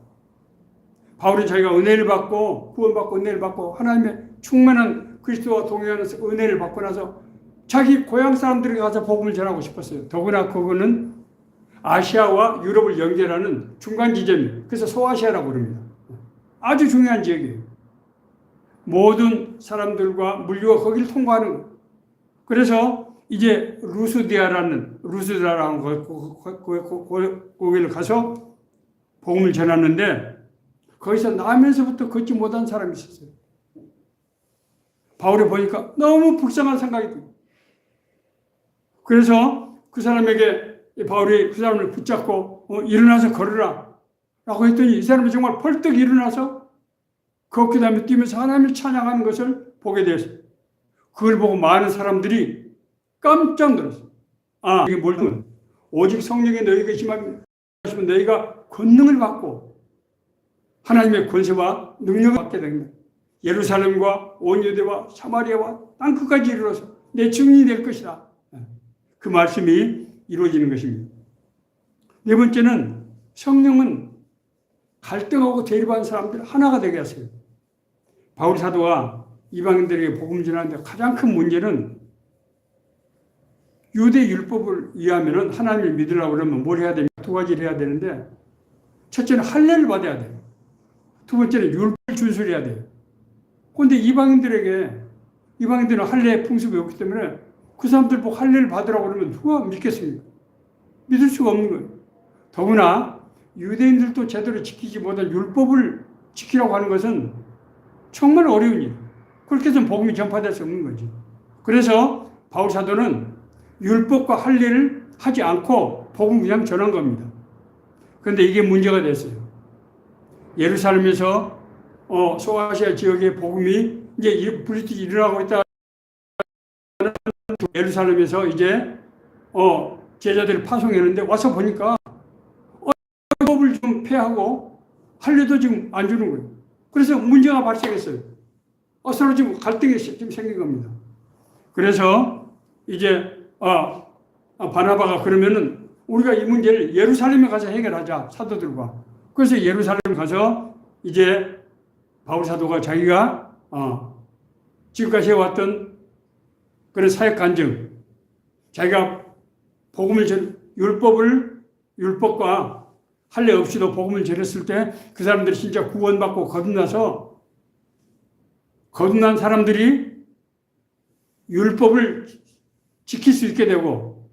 바울은 자기가 은혜를 받고 구원받고 은혜를 받고 하나님의 충만한 그리스도와 동행하는 은혜를 받고 나서 자기 고향 사람들에게 가서 복음을 전하고 싶었어요. 더구나 그거는 아시아와 유럽을 연결하는 중간 지점이에요. 그래서 소아시아라고 부릅니다. 아주 중요한 지역이에요. 모든 사람들과 물류가 거기를 통과하는 거예요. 그래서 이제 루스드라라는 거기를 가서 복음을 전하는데 거기서 나면서부터 걷지 못한 사람이 있었어요. 바울이 보니까 너무 불쌍한 생각이 들어요. 그래서 그 사람에게 바울이 그 사람을 붙잡고 일어나서 걸으라 라고 했더니 이 사람이 정말 벌떡 일어나서 걷기도 하며 뛰면서 하나님을 찬양하는 것을 보게 되었어요. 그걸 보고 많은 사람들이 깜짝 놀랐어요. 이게 뭘까? 오직 성령이 너희에게 임하시면 너희가 권능을 받고 하나님의 권세와 능력을 받게 됩니다. 예루살렘과 온 유대와 사마리아와 땅끝까지 이르러서 내 증인이 될 것이다. 그 말씀이 이루어지는 것입니다. 네 번째는 성령은 갈등하고 대립하는 사람들 하나가 되게 하세요. 바울 사도가 이방인들에게 복음 전하는데 가장 큰 문제는 유대 율법을 이해하면 하나님을 믿으려고 그러면 뭘 해야 됩니까? 두 가지를 해야 되는데 첫째는 할례를 받아야 돼요. 두 번째는 율법을 준수해야 돼요. 그런데 이방인들은 할례 풍습이 없기 때문에 그 사람들 보고 할례를 받으라고 그러면 누가 믿겠습니까? 믿을 수가 없는 거예요. 더구나 유대인들도 제대로 지키지 못한 율법을 지키라고 하는 것은 정말 어려운 일. 그렇게 해서는 복음이 전파될 수 없는 거지. 그래서 바울 사도는 율법과 할례를 하지 않고 복음 그냥 전한 겁니다. 그런데 이게 문제가 됐어요. 예루살렘에서 소아시아 지역의 복음이 이제 불이 일어나고 있다. 예루살렘에서 이제 제자들을 파송했는데 와서 보니까 율법을 좀 폐하고 할례도 지금 안 주는 거예요. 그래서 문제가 발생했어요. 서로 지금 갈등이 지금 생긴 겁니다. 그래서 이제 바나바가 그러면은 우리가 이 문제를 예루살렘에 가서 해결하자, 사도들과. 그래서 예루살렘 가서 이제 바울 사도가 자기가 지금까지 해왔던 그런 사역 간증, 자기가 복음을 율법과 할례 없이도 복음을 전했을 때 그 사람들이 진짜 구원받고 거듭난 사람들이 율법을 지킬 수 있게 되고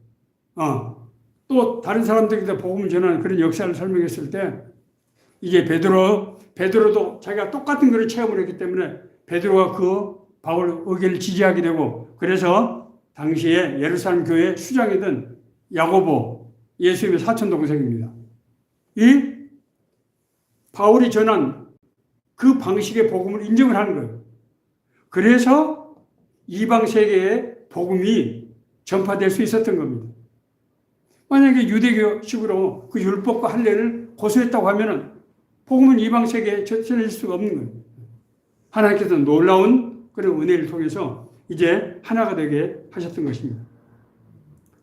또 다른 사람들에게 복음을 전하는 그런 역사를 설명했을 때 이제 베드로도 자기가 똑같은 그런 체험을 했기 때문에 베드로가 그 바울 의견을 지지하게 되고 그래서 당시에 예루살렘 교회 수장이던 야고보, 예수님의 사촌 동생입니다. 이 바울이 전한 그 방식의 복음을 인정을 하는 거예요. 그래서 이방 세계에 복음이 전파될 수 있었던 겁니다. 만약에 유대교식으로 그 율법과 할례를 고수했다고 하면은 복음은 이방 세계에 전해질 수가 없는 거예요. 하나님께서 놀라운 그런 은혜를 통해서 이제 하나가 되게 하셨던 것입니다.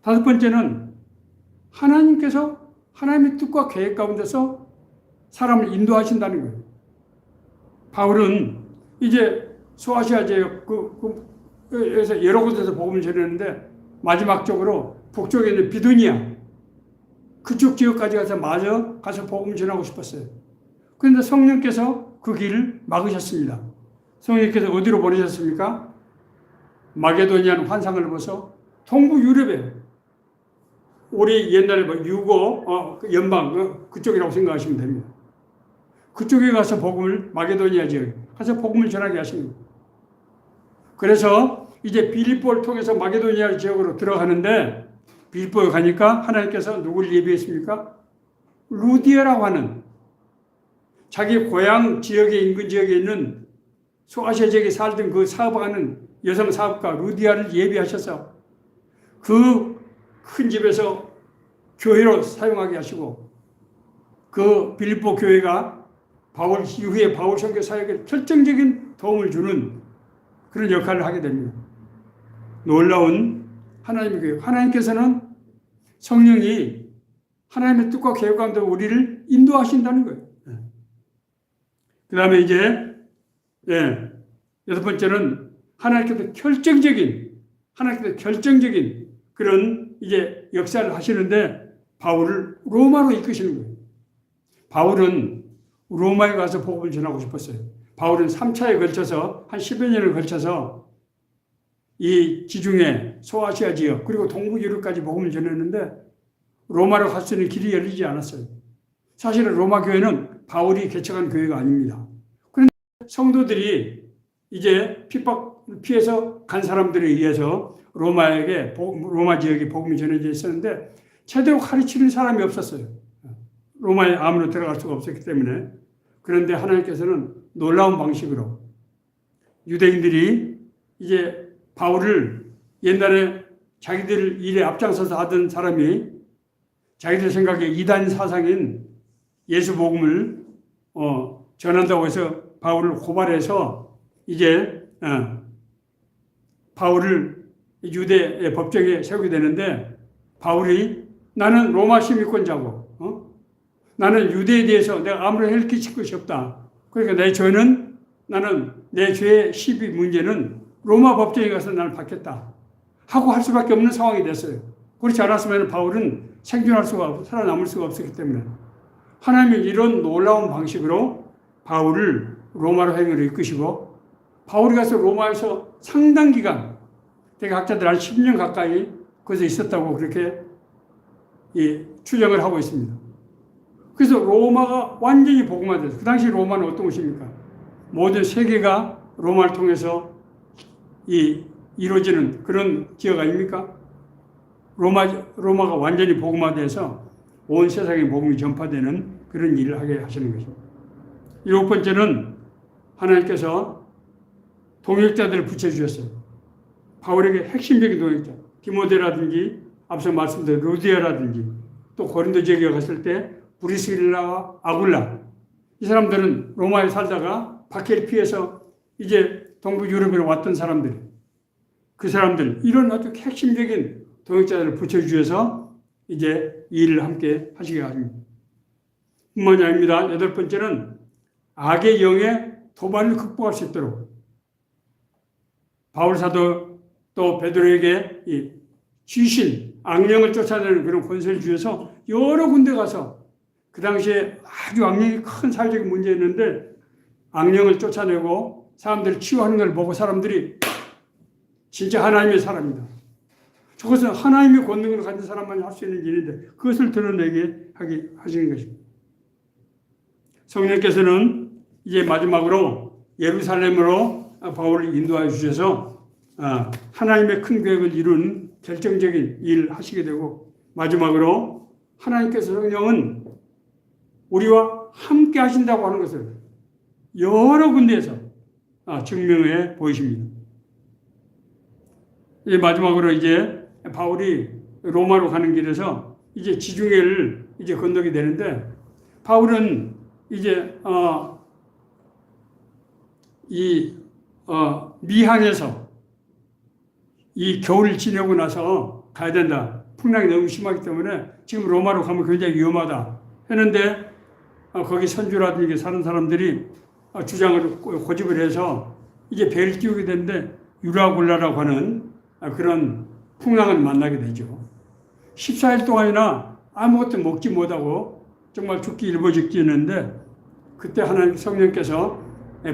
다섯 번째는 하나님께서 하나님의 뜻과 계획 가운데서 사람을 인도하신다는 거예요. 바울은 이제 소아시아 지역에서 여러 곳에서 복음을 전했는데 마지막적으로 북쪽에 있는 비두니아 그쪽 지역까지 가서 복음을 전하고 싶었어요. 그런데 성령께서 그 길을 막으셨습니다. 성령께서 어디로 보내셨습니까? 마게도니아는 환상을 보서 동부 유럽에 우리 옛날에 유고 연방 그쪽이라고 생각하시면 됩니다. 그쪽에 가서 마게도니아 지역에 가서 복음을 전하게 하신 거예요. 그래서 이제 빌립보를 통해서 마게도니아 지역으로 들어가는데 빌립보에 가니까 하나님께서 누구를 예비했습니까? 루디아라고 하는 자기 고향 지역의 인근 지역에 있는 소아시아 지역에 살던 그 사업하는 여성 사업가 루디아를 예비하셔서 그 큰 집에서 교회로 사용하게 하시고 그 빌립보 교회가 이후에 바울 선교 사역에 결정적인 도움을 주는 그런 역할을 하게 됩니다. 놀라운 하나님의 교회. 하나님께서는 성령이 하나님의 뜻과 계획 가운데 우리를 인도하신다는 거예요. 그 다음에 이제 여섯 번째는 하나님께서 결정적인 그런 이제 역사를 하시는데 바울을 로마로 이끄시는 거예요. 바울은 로마에 가서 복음을 전하고 싶었어요. 바울은 3차에 걸쳐서 한 10여 년을 걸쳐서 이 지중해 소아시아 지역 그리고 동부 유럽까지 복음을 전했는데 로마로 갈 수 있는 길이 열리지 않았어요. 사실은 로마 교회는 바울이 개척한 교회가 아닙니다. 그런데 성도들이 이제 피해서 간 사람들에 의해서 로마 지역에 복음이 전해져 있었는데 제대로 가르치는 사람이 없었어요. 로마에 아무나 들어갈 수가 없었기 때문에. 그런데 하나님께서는 놀라운 방식으로 유대인들이 이제 바울을 옛날에 자기들 일에 앞장서서 하던 사람이 자기들 생각에 이단 사상인 예수 복음을 전한다고 해서 바울을 고발해서 이제 바울을 유대의 법정에 세우게 되는데 바울이 나는 로마 시민권자고 나는 유대에 대해서 내가 아무런 해를 끼칠 것이 없다. 그러니까 나는 내 죄의 시비 문제는 로마 법정에 가서 나를 받겠다 하고 할 수밖에 없는 상황이 됐어요. 그렇지 않았으면 바울은 살아남을 수가 없었기 때문에 하나님은 이런 놀라운 방식으로 바울을 로마로 행으로 이끄시고 바울이 가서 로마에서 상당 기간 대학자들 한 10년 가까이 거기서 있었다고 그렇게 추정을 하고 있습니다. 그래서 로마가 완전히 복음화됐어요. 그 당시 로마는 어떤 곳입니까? 모든 세계가 로마를 통해서 이루어지는 그런 지역 아닙니까? 로마가 완전히 복음화돼서 온 세상에 복음이 전파되는 그런 일을 하게 하시는 것입니다. 일곱 번째는 하나님께서 동역자들을 붙여주셨어요. 바울에게 핵심적인 동역자, 디모데라든지 앞서 말씀드린 루디아라든지 또 고린도 지역에 갔을 때 브리스길라와 아굴라, 이 사람들은 로마에 살다가 박해를 피해서 이제 동부 유럽에 왔던 사람들, 그 사람들 이런 아주 핵심적인 동역자들을 붙여주셔서 이제 이 일을 함께 하시게 하십니다. 뿐만이 아닙니다. 여덟 번째는 악의 영의 도발을 극복할 수 있도록 바울 사도 또 베드로에게 이 귀신, 악령을 쫓아내는 그런 권세를 주셔서 여러 군데 가서 그 당시에 아주 악령이 큰 사회적인 문제였는데 악령을 쫓아내고 사람들을 치유하는 걸 보고 사람들이 진짜 하나님의 사람이다. 저것은 하나님의 권능을 가진 사람만이 할 수 있는 일인데 그것을 드러내게 하시는 것입니다. 성령께서는 이제 마지막으로 예루살렘으로 바울을 인도하여 주셔서 하나님의 큰 계획을 이룬 결정적인 일을 하시게 되고 마지막으로 하나님께서 성령은 우리와 함께 하신다고 하는 것을 여러 군데에서 증명해 보이십니다. 이제 마지막으로 이제 바울이 로마로 가는 길에서 이제 지중해를 이제 건너게 되는데 바울은 이제 미항에서 이 겨울을 지내고 나서 가야 된다. 풍랑이 너무 심하기 때문에 지금 로마로 가면 굉장히 위험하다 했는데 거기 선주라든지 사는 사람들이 주장을 고집을 해서 이제 배를 띄우게 되는데 유라굴라라고 하는 그런 풍랑을 만나게 되죠. 14일 동안이나 아무것도 먹지 못하고 정말 죽기 일보 직전이었는데 그때 하나님 성령께서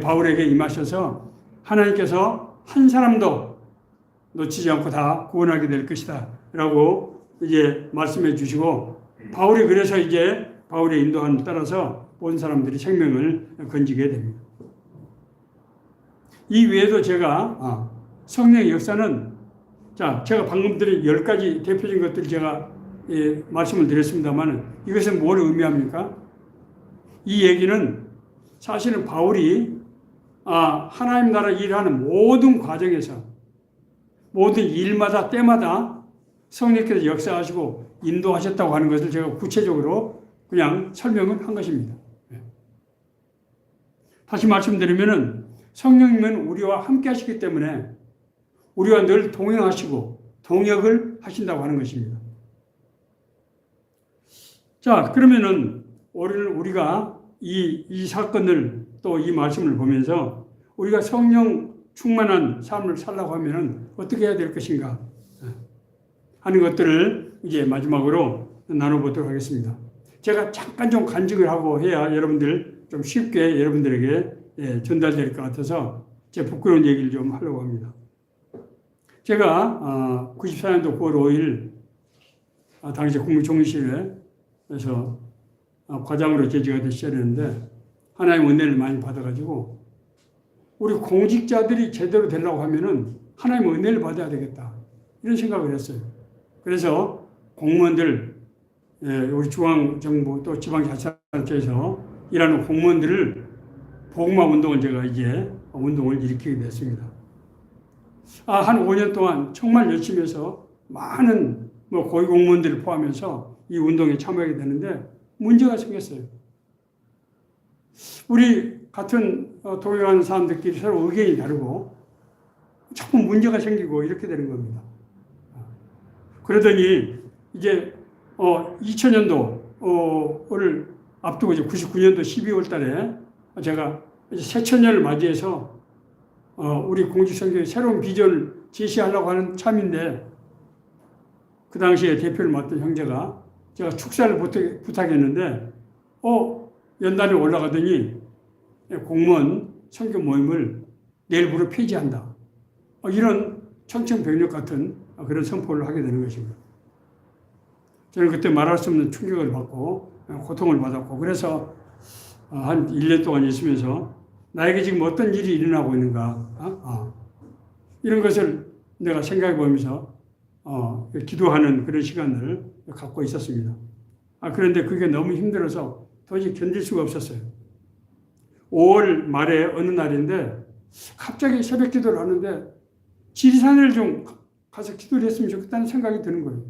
바울에게 임하셔서 하나님께서 한 사람도 놓치지 않고 다 구원하게 될 것이다 라고 이제 말씀해 주시고 바울이 그래서 이제 바울의 인도함을 따라서 온 사람들이 생명을 건지게 됩니다. 이 외에도 제가 성령의 역사는 제가 방금 드린 10가지 대표적인 것들 제가 말씀을 드렸습니다만 이것은 뭘 의미합니까? 이 얘기는 사실은 바울이 하나님 나라 일하는 모든 과정에서 모든 일마다 때마다 성령께서 역사하시고 인도하셨다고 하는 것을 제가 구체적으로 그냥 설명을 한 것입니다. 다시 말씀드리면은 성령님은 우리와 함께 하시기 때문에 우리와 늘 동행하시고 동역을 하신다고 하는 것입니다. 자, 그러면은 오늘 우리가 이 사건을 또 이 말씀을 보면서 우리가 성령 충만한 삶을 살라고 하면은 어떻게 해야 될 것인가 하는 것들을 이제 마지막으로 나눠보도록 하겠습니다. 제가 잠깐 좀 간증을 하고 해야 여러분들 좀 쉽게 여러분들에게 전달될 것 같아서 제 부끄러운 얘기를 좀 하려고 합니다. 제가 94년도 9월 5일 당시 국무총리실에서 과장으로 제지가 된 시절이었는데 하나님의 은혜를 많이 받아가지고 우리 공직자들이 제대로 되려고 하면은 하나님의 은혜를 받아야 되겠다 이런 생각을 했어요. 그래서 공무원들 우리 중앙정부 또 지방자치단체에서 일하는 공무원들을 복음화 운동을 제가 이제 운동을 일으키게 됐습니다. 한 5년 동안 정말 열심히 해서 많은 고위공무원들을 포함해서 이 운동에 참여하게 되는데 문제가 생겼어요. 우리 같은 동행하는 사람들끼리 서로 의견이 다르고 자꾸 문제가 생기고 이렇게 되는 겁니다. 그러더니 이제 2000년도를 앞두고 이제 99년도 12월 달에 제가 이제 새천년을 맞이해서 우리 공직선거의 새로운 비전을 제시하려고 하는 참인데 그 당시에 대표를 맡던 형제가 제가 축사를 부탁했는데 연단에 올라가더니 공무원 선교 모임을 내일부로 폐지한다. 이런 청천벽력 같은 그런 선포를 하게 되는 것입니다. 저는 그때 말할 수 없는 충격을 받고 고통을 받았고 그래서 한 1년 동안 있으면서 나에게 지금 어떤 일이 일어나고 있는가 이런 것을 내가 생각해 보면서 기도하는 그런 시간을 갖고 있었습니다. 그런데 그게 너무 힘들어서 도저히 견딜 수가 없었어요. 5월 말에 어느 날인데 갑자기 새벽 기도를 하는데 지리산을 좀 가서 기도를 했으면 좋겠다는 생각이 드는 거예요.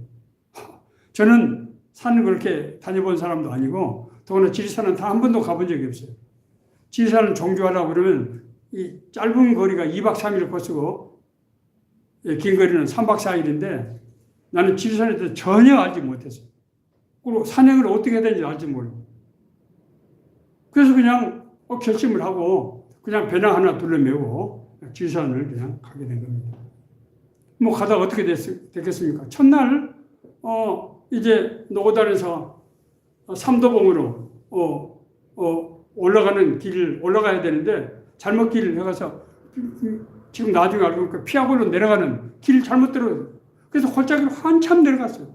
저는 산을 그렇게 다녀본 사람도 아니고 더구나 지리산은 다 한 번도 가본 적이 없어요. 지리산을 종주하려고 그러면 이 짧은 거리가 2박 3일 코스고 긴 거리는 3박 4일인데 나는 지리산에 대해서 전혀 알지 못했어요. 그리고 산행을 어떻게 해야 되는지 알지 모르고. 그래서 그냥 결심을 하고 그냥 배낭 하나 둘러매고 지리산을 그냥 가게 된 겁니다. 뭐 가다가 어떻게 됐겠습니까? 첫날 이제 노고단에서 삼도봉으로 올라가는 길을 올라가야 되는데 잘못 길을 해가서 지금 나중에 알고 보니까 피하고로 내려가는 길을 잘못 들어가요. 그래서 골짜기로 한참 내려갔어요.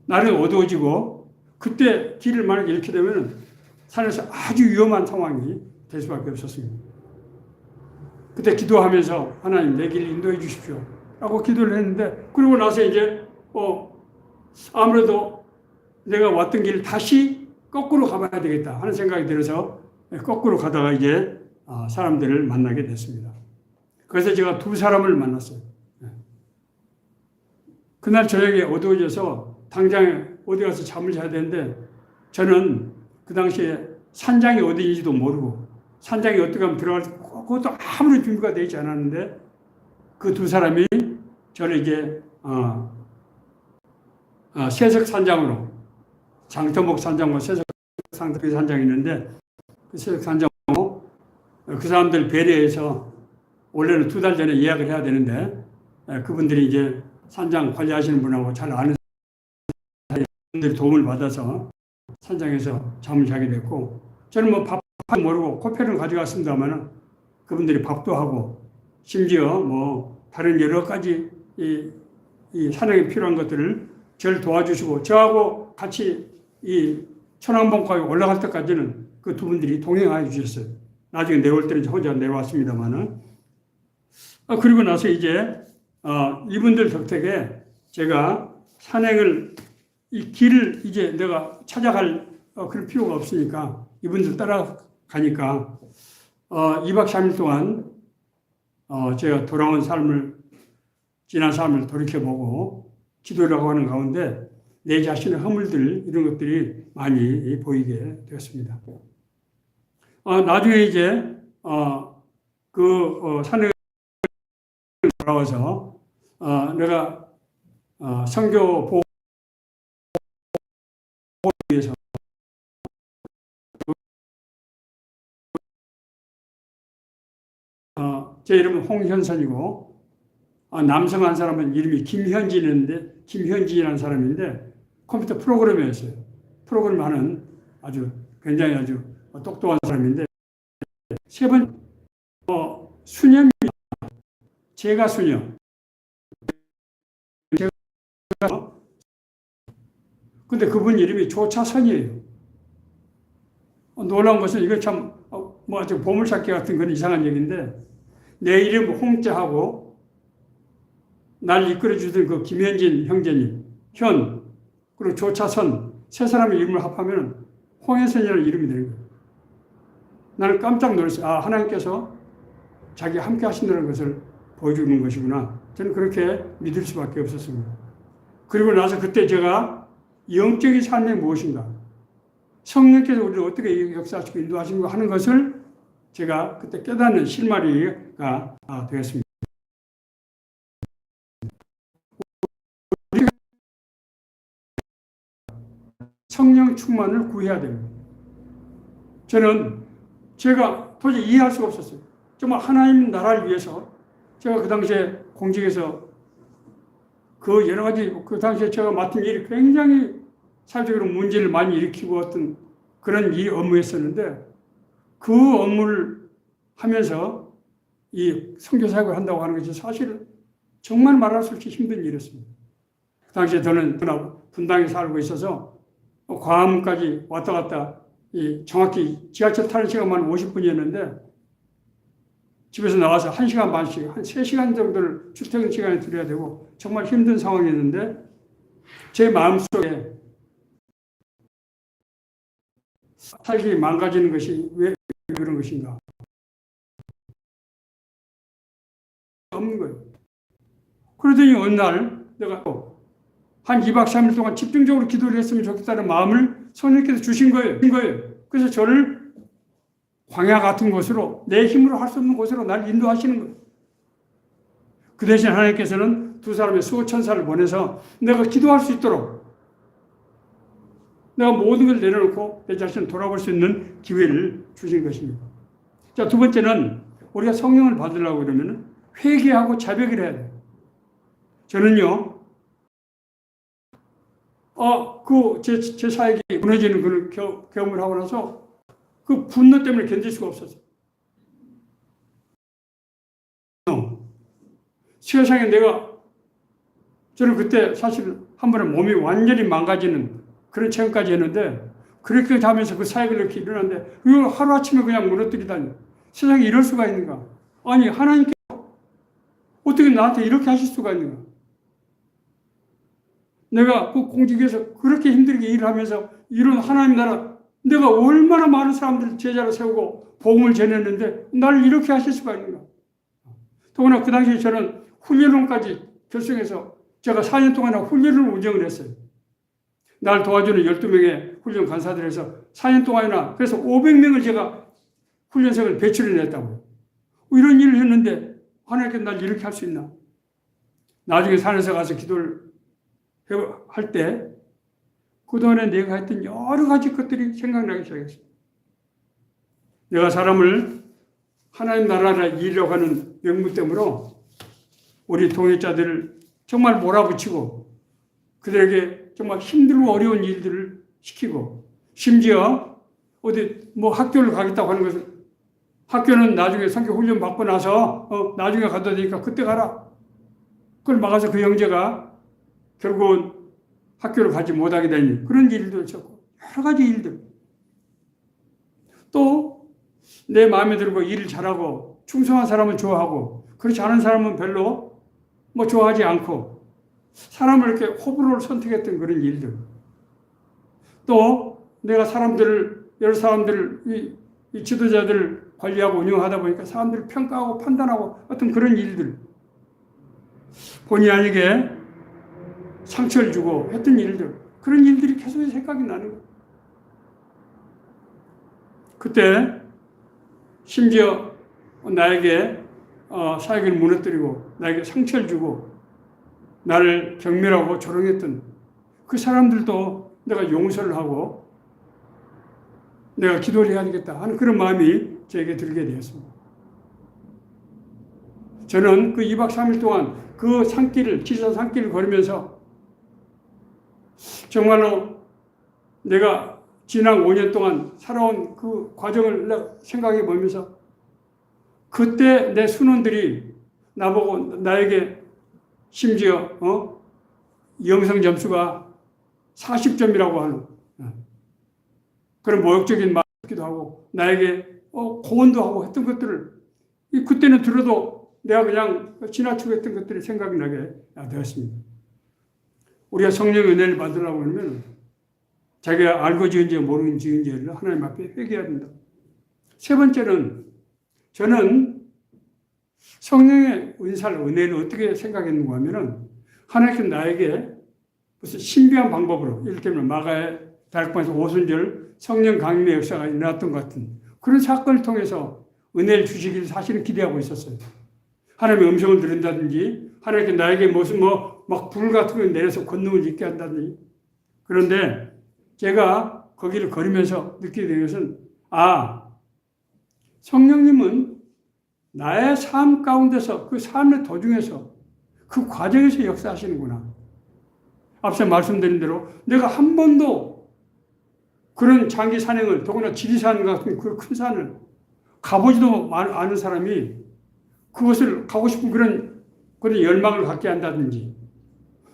날은 어두워지고 그때 길을 만약에 이렇게 되면 산에서 아주 위험한 상황이 될 수밖에 없었습니다. 그때 기도하면서 하나님 내 길을 인도해 주십시오 라고 기도를 했는데 그러고 나서 이제 아무래도 내가 왔던 길을 다시 거꾸로 가봐야 되겠다 하는 생각이 들어서 거꾸로 가다가 이제 사람들을 만나게 됐습니다. 그래서 제가 두 사람을 만났어요. 그날 저녁에 어두워져서 당장에 어디 가서 잠을 자야 되는데 저는 그 당시에 산장이 어디인지도 모르고 산장에 어떻게 하면 들어갈 수 그것도 아무런 준비가 되어 있지 않았는데 그 두 사람이 저를 이제 세석 산장으로 장터목 산장과 세석 산장이 있는데 그 세석 산장으로 그 사람들 배려해서 원래는 2달 전에 예약을 해야 되는데 그분들이 이제 산장 관리하시는 분하고 잘 아는 분들이 도움을 받아서 산장에서 잠을 자게 됐고 저는 뭐 밥도 모르고 코펠을 가져갔습니다만 그분들이 밥도 하고 심지어 뭐 다른 여러 가지 이 산행에 필요한 것들을 저를 도와주시고 저하고 같이 이 천왕봉까지 올라갈 때까지는 그 두 분들이 동행하여 주셨어요. 나중에 내려올 때는 혼자 내려왔습니다만은 그리고 나서 이제 이분들 덕택에 제가 산행을 이 길을 이제 내가 찾아갈 그런 필요가 없으니까 이분들 따라가니까 2박 3일 동안 제가 돌아온 삶을 지난 삶을 돌이켜보고 기도를 하고 하는 가운데 내 자신의 허물들 이런 것들이 많이 보이게 되었습니다. 나중에 이제 산에 돌아와서 내가 선교 보호를 위해서 제 이름은 홍현선이고 남성 한 사람은 이름이 김현진이라는 사람인데 컴퓨터 프로그래머였어요. 프로그램 하는 굉장히 아주 똑똑한 사람인데 세 번 수녀입니다. 제가 수녀. 근데 그분 이름이 조차선이에요. 놀라운 것은 이거 참 아주 보물찾기 같은 그런 이상한 얘기인데 내 이름 홍자하고 날 이끌어주던 그 김현진 형제님, 그리고 조차선 세 사람의 이름을 합하면 홍혜선이라는 이름이 되는 거예요. 나는 깜짝 놀랐어요. 하나님께서 자기 함께 하신다는 것을 보여주는 것이구나. 저는 그렇게 믿을 수밖에 없었습니다. 그리고 나서 그때 제가 영적인 삶이 무엇인가, 성령께서 우리를 어떻게 역사하시고 인도하시고 하는 것을 제가 그때 깨닫는 실마리가 되었습니다. 성령 충만을 구해야 됩니다. 저는 제가 도저히 이해할 수가 없었어요. 정말 하나님 나라를 위해서 제가 그 당시에 공직에서 그 여러 가지 그 당시에 제가 맡은 일이 굉장히 사회적으로 문제를 많이 일으키고 어떤 그런 업무였었는데 그 업무를 하면서 이 선교사역을 한다고 하는 것이 사실 정말 말할 수 없이 힘든 일이었습니다. 그 당시에 저는 분당에 살고 있어서 광화문까지 왔다 갔다 정확히 지하철 타는 시간만 50분이었는데 집에서 나와서 1시간 반씩, 한 3시간 정도를 출퇴근 시간에 들여야 되고 정말 힘든 상황이었는데 제 마음속에 살기 망가지는 것이 왜 그런 것인가? 없는 거예요. 그러더니 어느 날 내가 한 2박 3일 동안 집중적으로 기도를 했으면 좋겠다는 마음을 성령께서 주신 거예요. 그래서 저를 광야 같은 곳으로 내 힘으로 할 수 없는 곳으로 날 인도하시는 거예요. 그 대신 하나님께서는 두 사람의 수호천사를 보내서 내가 기도할 수 있도록 내가 모든 걸 내려놓고 내 자신을 돌아볼 수 있는 기회를 주신 것입니다. 자, 두 번째는 우리가 성령을 받으려고 그러면 회개하고 자백을 해야 돼요. 저는요, 제 사역이 무너지는 그런 경험을 하고 나서 그 분노 때문에 견딜 수가 없었어요. 세상에 저는 그때 사실 한 번에 몸이 완전히 망가지는 그런 체험까지 했는데, 그렇게 하면서 그 사역을 이렇게 일어났는데, 이걸 하루아침에 그냥 무너뜨리다니. 세상에 이럴 수가 있는가? 아니, 하나님께서 어떻게 나한테 이렇게 하실 수가 있는가? 내가 그 공직에서 그렇게 힘들게 일을 하면서 이런 하나님 나라, 내가 얼마나 많은 사람들 제자로 세우고 복음을 전했는데 나를 이렇게 하실 수가 있는가? 더구나 그 당시에 저는 훈련원까지 결성해서 제가 4년 동안 훈련을 운영을 했어요. 날 도와주는 12명의 훈련 간사들에서 4년 동안이나 그래서 500명을 제가 훈련생을 배출해 냈다고요. 이런 일을 했는데 하나님께서 날 이렇게 할 수 있나? 나중에 산에서 가서 기도를 할 때 그동안에 내가 했던 여러 가지 것들이 생각나기 시작했어요. 내가 사람을 하나님 나라를 이루려고 하는 명분 때문에 우리 동역자들을 정말 몰아붙이고 그들에게 정말 힘들고 어려운 일들을 시키고 심지어 어디 학교를 가겠다고 하는 것을 학교는 나중에 성교 훈련 받고 나서 나중에 가도 되니까 그때 가라. 그걸 막아서 그 형제가 결국은 학교를 가지 못하게 되니 그런 일도 있었고 여러 가지 일들. 또 내 마음에 들고 일을 잘하고 충성한 사람은 좋아하고 그렇지 않은 사람은 별로 좋아하지 않고 사람을 이렇게 호불호를 선택했던 그런 일들. 또 내가 여러 사람들을 이 지도자들을 관리하고 운영하다 보니까 사람들을 평가하고 판단하고 어떤 그런 일들. 본의 아니게 상처를 주고 했던 일들. 그런 일들이 계속 생각이 나는 거예요. 그때 심지어 나에게 사역을 무너뜨리고 나에게 상처를 주고 나를 경멸하고 조롱했던 그 사람들도 내가 용서를 하고 내가 기도를 해야 되겠다 하는 그런 마음이 저에게 들게 되었습니다. 저는 그 2박 3일 동안 그 지리산 산길을 걸으면서 정말로 내가 지난 5년 동안 살아온 그 과정을 생각해 보면서 그때 내 순원들이 나보고 나에게 심지어 영성 점수가 40점이라고 하는 그런 모욕적인 말이기도 하고 나에게 고언도 하고 했던 것들을 그때는 들어도 내가 그냥 지나치고 했던 것들이 생각이 나게 되었습니다. 우리가 성령의 은혜를 받으려고 하면 자기가 알고 지은 죄 모르는 지은 죄를 하나님 앞에 회개해야 된다. 세 번째는 저는 성령의 은혜를 어떻게 생각했는가 하면은 하나님께서 나에게 무슨 신비한 방법으로 이를테면 마가의 다락방에서 오순절 성령 강림의 역사가 일어났던 것 같은 그런 사건을 통해서 은혜를 주시기를 사실은 기대하고 있었어요. 하나님의 음성을 들은다든지 하나님께 나에게 무슨 막 불 같은 걸 내려서 권능을 있게 한다든지. 그런데 제가 거기를 걸으면서 느끼게 된 것은 성령님은 나의 삶 가운데서 그 삶의 도중에서 그 과정에서 역사하시는구나. 앞서 말씀드린 대로 내가 한 번도 그런 장기 산행을 더구나 지리산 같은 그 큰 산을 가보지도 않은 사람이 그것을 가고 싶은 그런 열망을 갖게 한다든지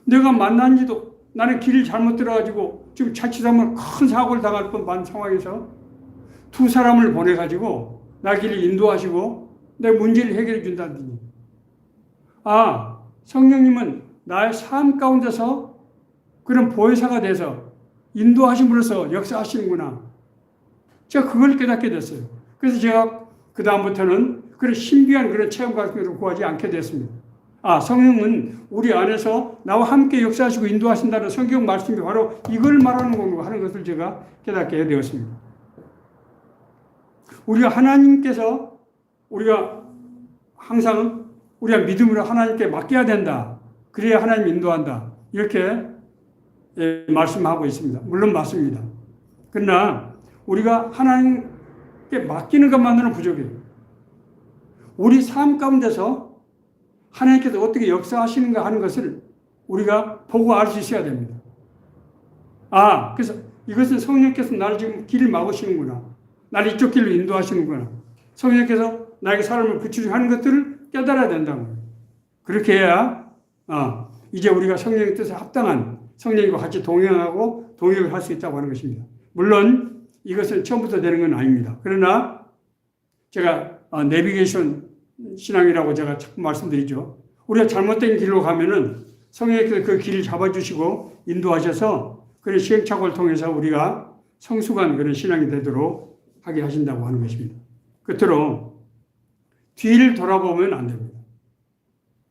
내가 만난지도 나는 길을 잘못 들어가지고 지금 자칫하면 큰 사고를 당할 뻔한 상황에서 두 사람을 보내가지고 나 길을 인도하시고 내 문제를 해결해 준다더니 아, 성령님은 나의 삶 가운데서 그런 보혜사가 돼서 인도하심으로써 역사하시는구나. 제가 그걸 깨닫게 됐어요. 그래서 제가 그다음부터는 그런 신비한 그런 체험 같은 것을 구하지 않게 됐습니다. 아, 성령은 우리 안에서 나와 함께 역사하시고 인도하신다는 성경 말씀이 바로 이걸 말하는 건가 하는 것을 제가 깨닫게 되었습니다. 우리가 하나님께서 우리가 항상 우리가 믿음으로 하나님께 맡겨야 된다. 그래야 하나님 인도한다. 이렇게 말씀하고 있습니다. 물론 맞습니다. 그러나 우리가 하나님께 맡기는 것만으로는 부족해요. 우리 삶 가운데서 하나님께서 어떻게 역사하시는가 하는 것을 우리가 보고 알 수 있어야 됩니다. 아, 그래서 이것은 성령께서 나를 지금 길을 막으시는구나. 나를 이쪽 길로 인도하시는구나. 성령께서 나에게 사람을 붙이려 하는 것들을 깨달아야 된다는 거예요. 그렇게 해야 이제 우리가 성령의 뜻에 합당한 성령과 같이 동행하고 동역을 할 수 있다고 하는 것입니다. 물론 이것은 처음부터 되는 건 아닙니다. 그러나 제가 내비게이션 신앙이라고 제가 자꾸 말씀드리죠. 우리가 잘못된 길로 가면은 성령께서 그 길을 잡아주시고 인도하셔서 그런 시행착오를 통해서 우리가 성숙한 그런 신앙이 되도록 하게 하신다고 하는 것입니다. 끝으로 뒤를 돌아보면 안 됩니다.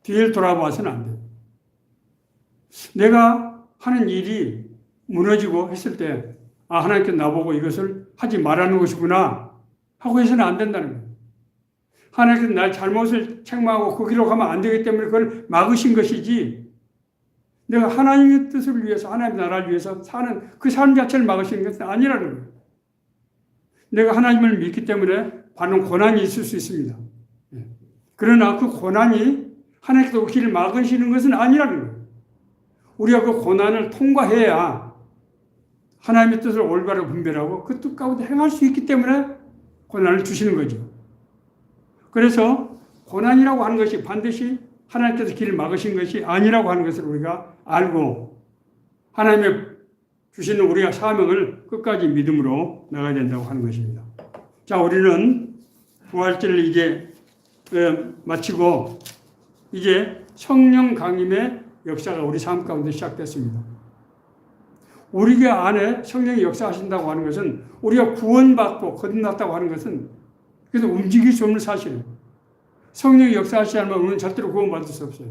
뒤를 돌아봐서는 안 돼요. 내가 하는 일이 무너지고 했을 때 하나님께 나보고 이것을 하지 말라는 것이구나 하고 해서는 안 된다는 거예요. 하나님께서 나의 잘못을 책망하고 그 길로 가면 안 되기 때문에 그걸 막으신 것이지 내가 하나님의 뜻을 위해서 하나님의 나라를 위해서 사는 그 삶 자체를 막으시는 것은 아니라는 거예요. 내가 하나님을 믿기 때문에 받는 고난이 있을 수 있습니다. 그러나 그 고난이 하나님께서 그 길을 막으시는 것은 아니라는 거예요. 우리가 그 고난을 통과해야 하나님의 뜻을 올바로 분별하고 그 뜻 가운데 행할 수 있기 때문에 고난을 주시는 거죠. 그래서 고난이라고 하는 것이 반드시 하나님께서 길을 막으신 것이 아니라고 하는 것을 우리가 알고 하나님의 주시는 우리가 사명을 끝까지 믿음으로 나가야 된다고 하는 것입니다. 자, 우리는 부활절을 이제 마치고 이제 성령 강림의 역사가 우리 삶 가운데 시작됐습니다. 우리 안에 성령이 역사하신다고 하는 것은 우리가 구원받고 거듭났다고 하는 것은 그래서 움직일 수 없는 사실이에요. 성령이 역사하시지 않으면 우리는 절대로 구원받을 수 없어요.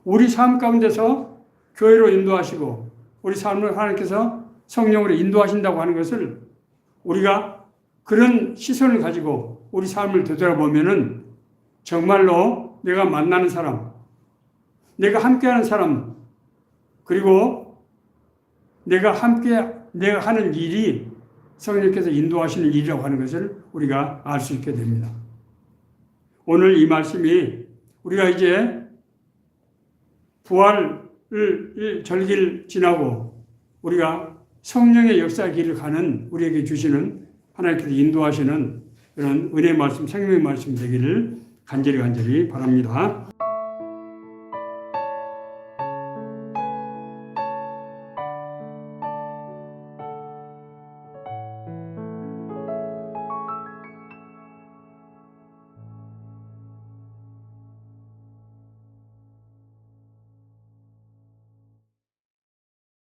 우리 삶 가운데서 교회로 인도하시고 우리 삶을 하나님께서 성령으로 인도하신다고 하는 것을 우리가 그런 시선을 가지고 우리 삶을 되돌아보면은 정말로 내가 만나는 사람, 내가 함께하는 사람, 그리고 내가 하는 일이 성령께서 인도하시는 일이라고 하는 것을 우리가 알 수 있게 됩니다. 오늘 이 말씀이 우리가 이제 부활을 절기를 지나고 우리가 성령의 역사 길을 가는 우리에게 주시는 하나님께서 인도하시는 그런 은혜의 말씀, 생명의 말씀 되기를 간절히 바랍니다.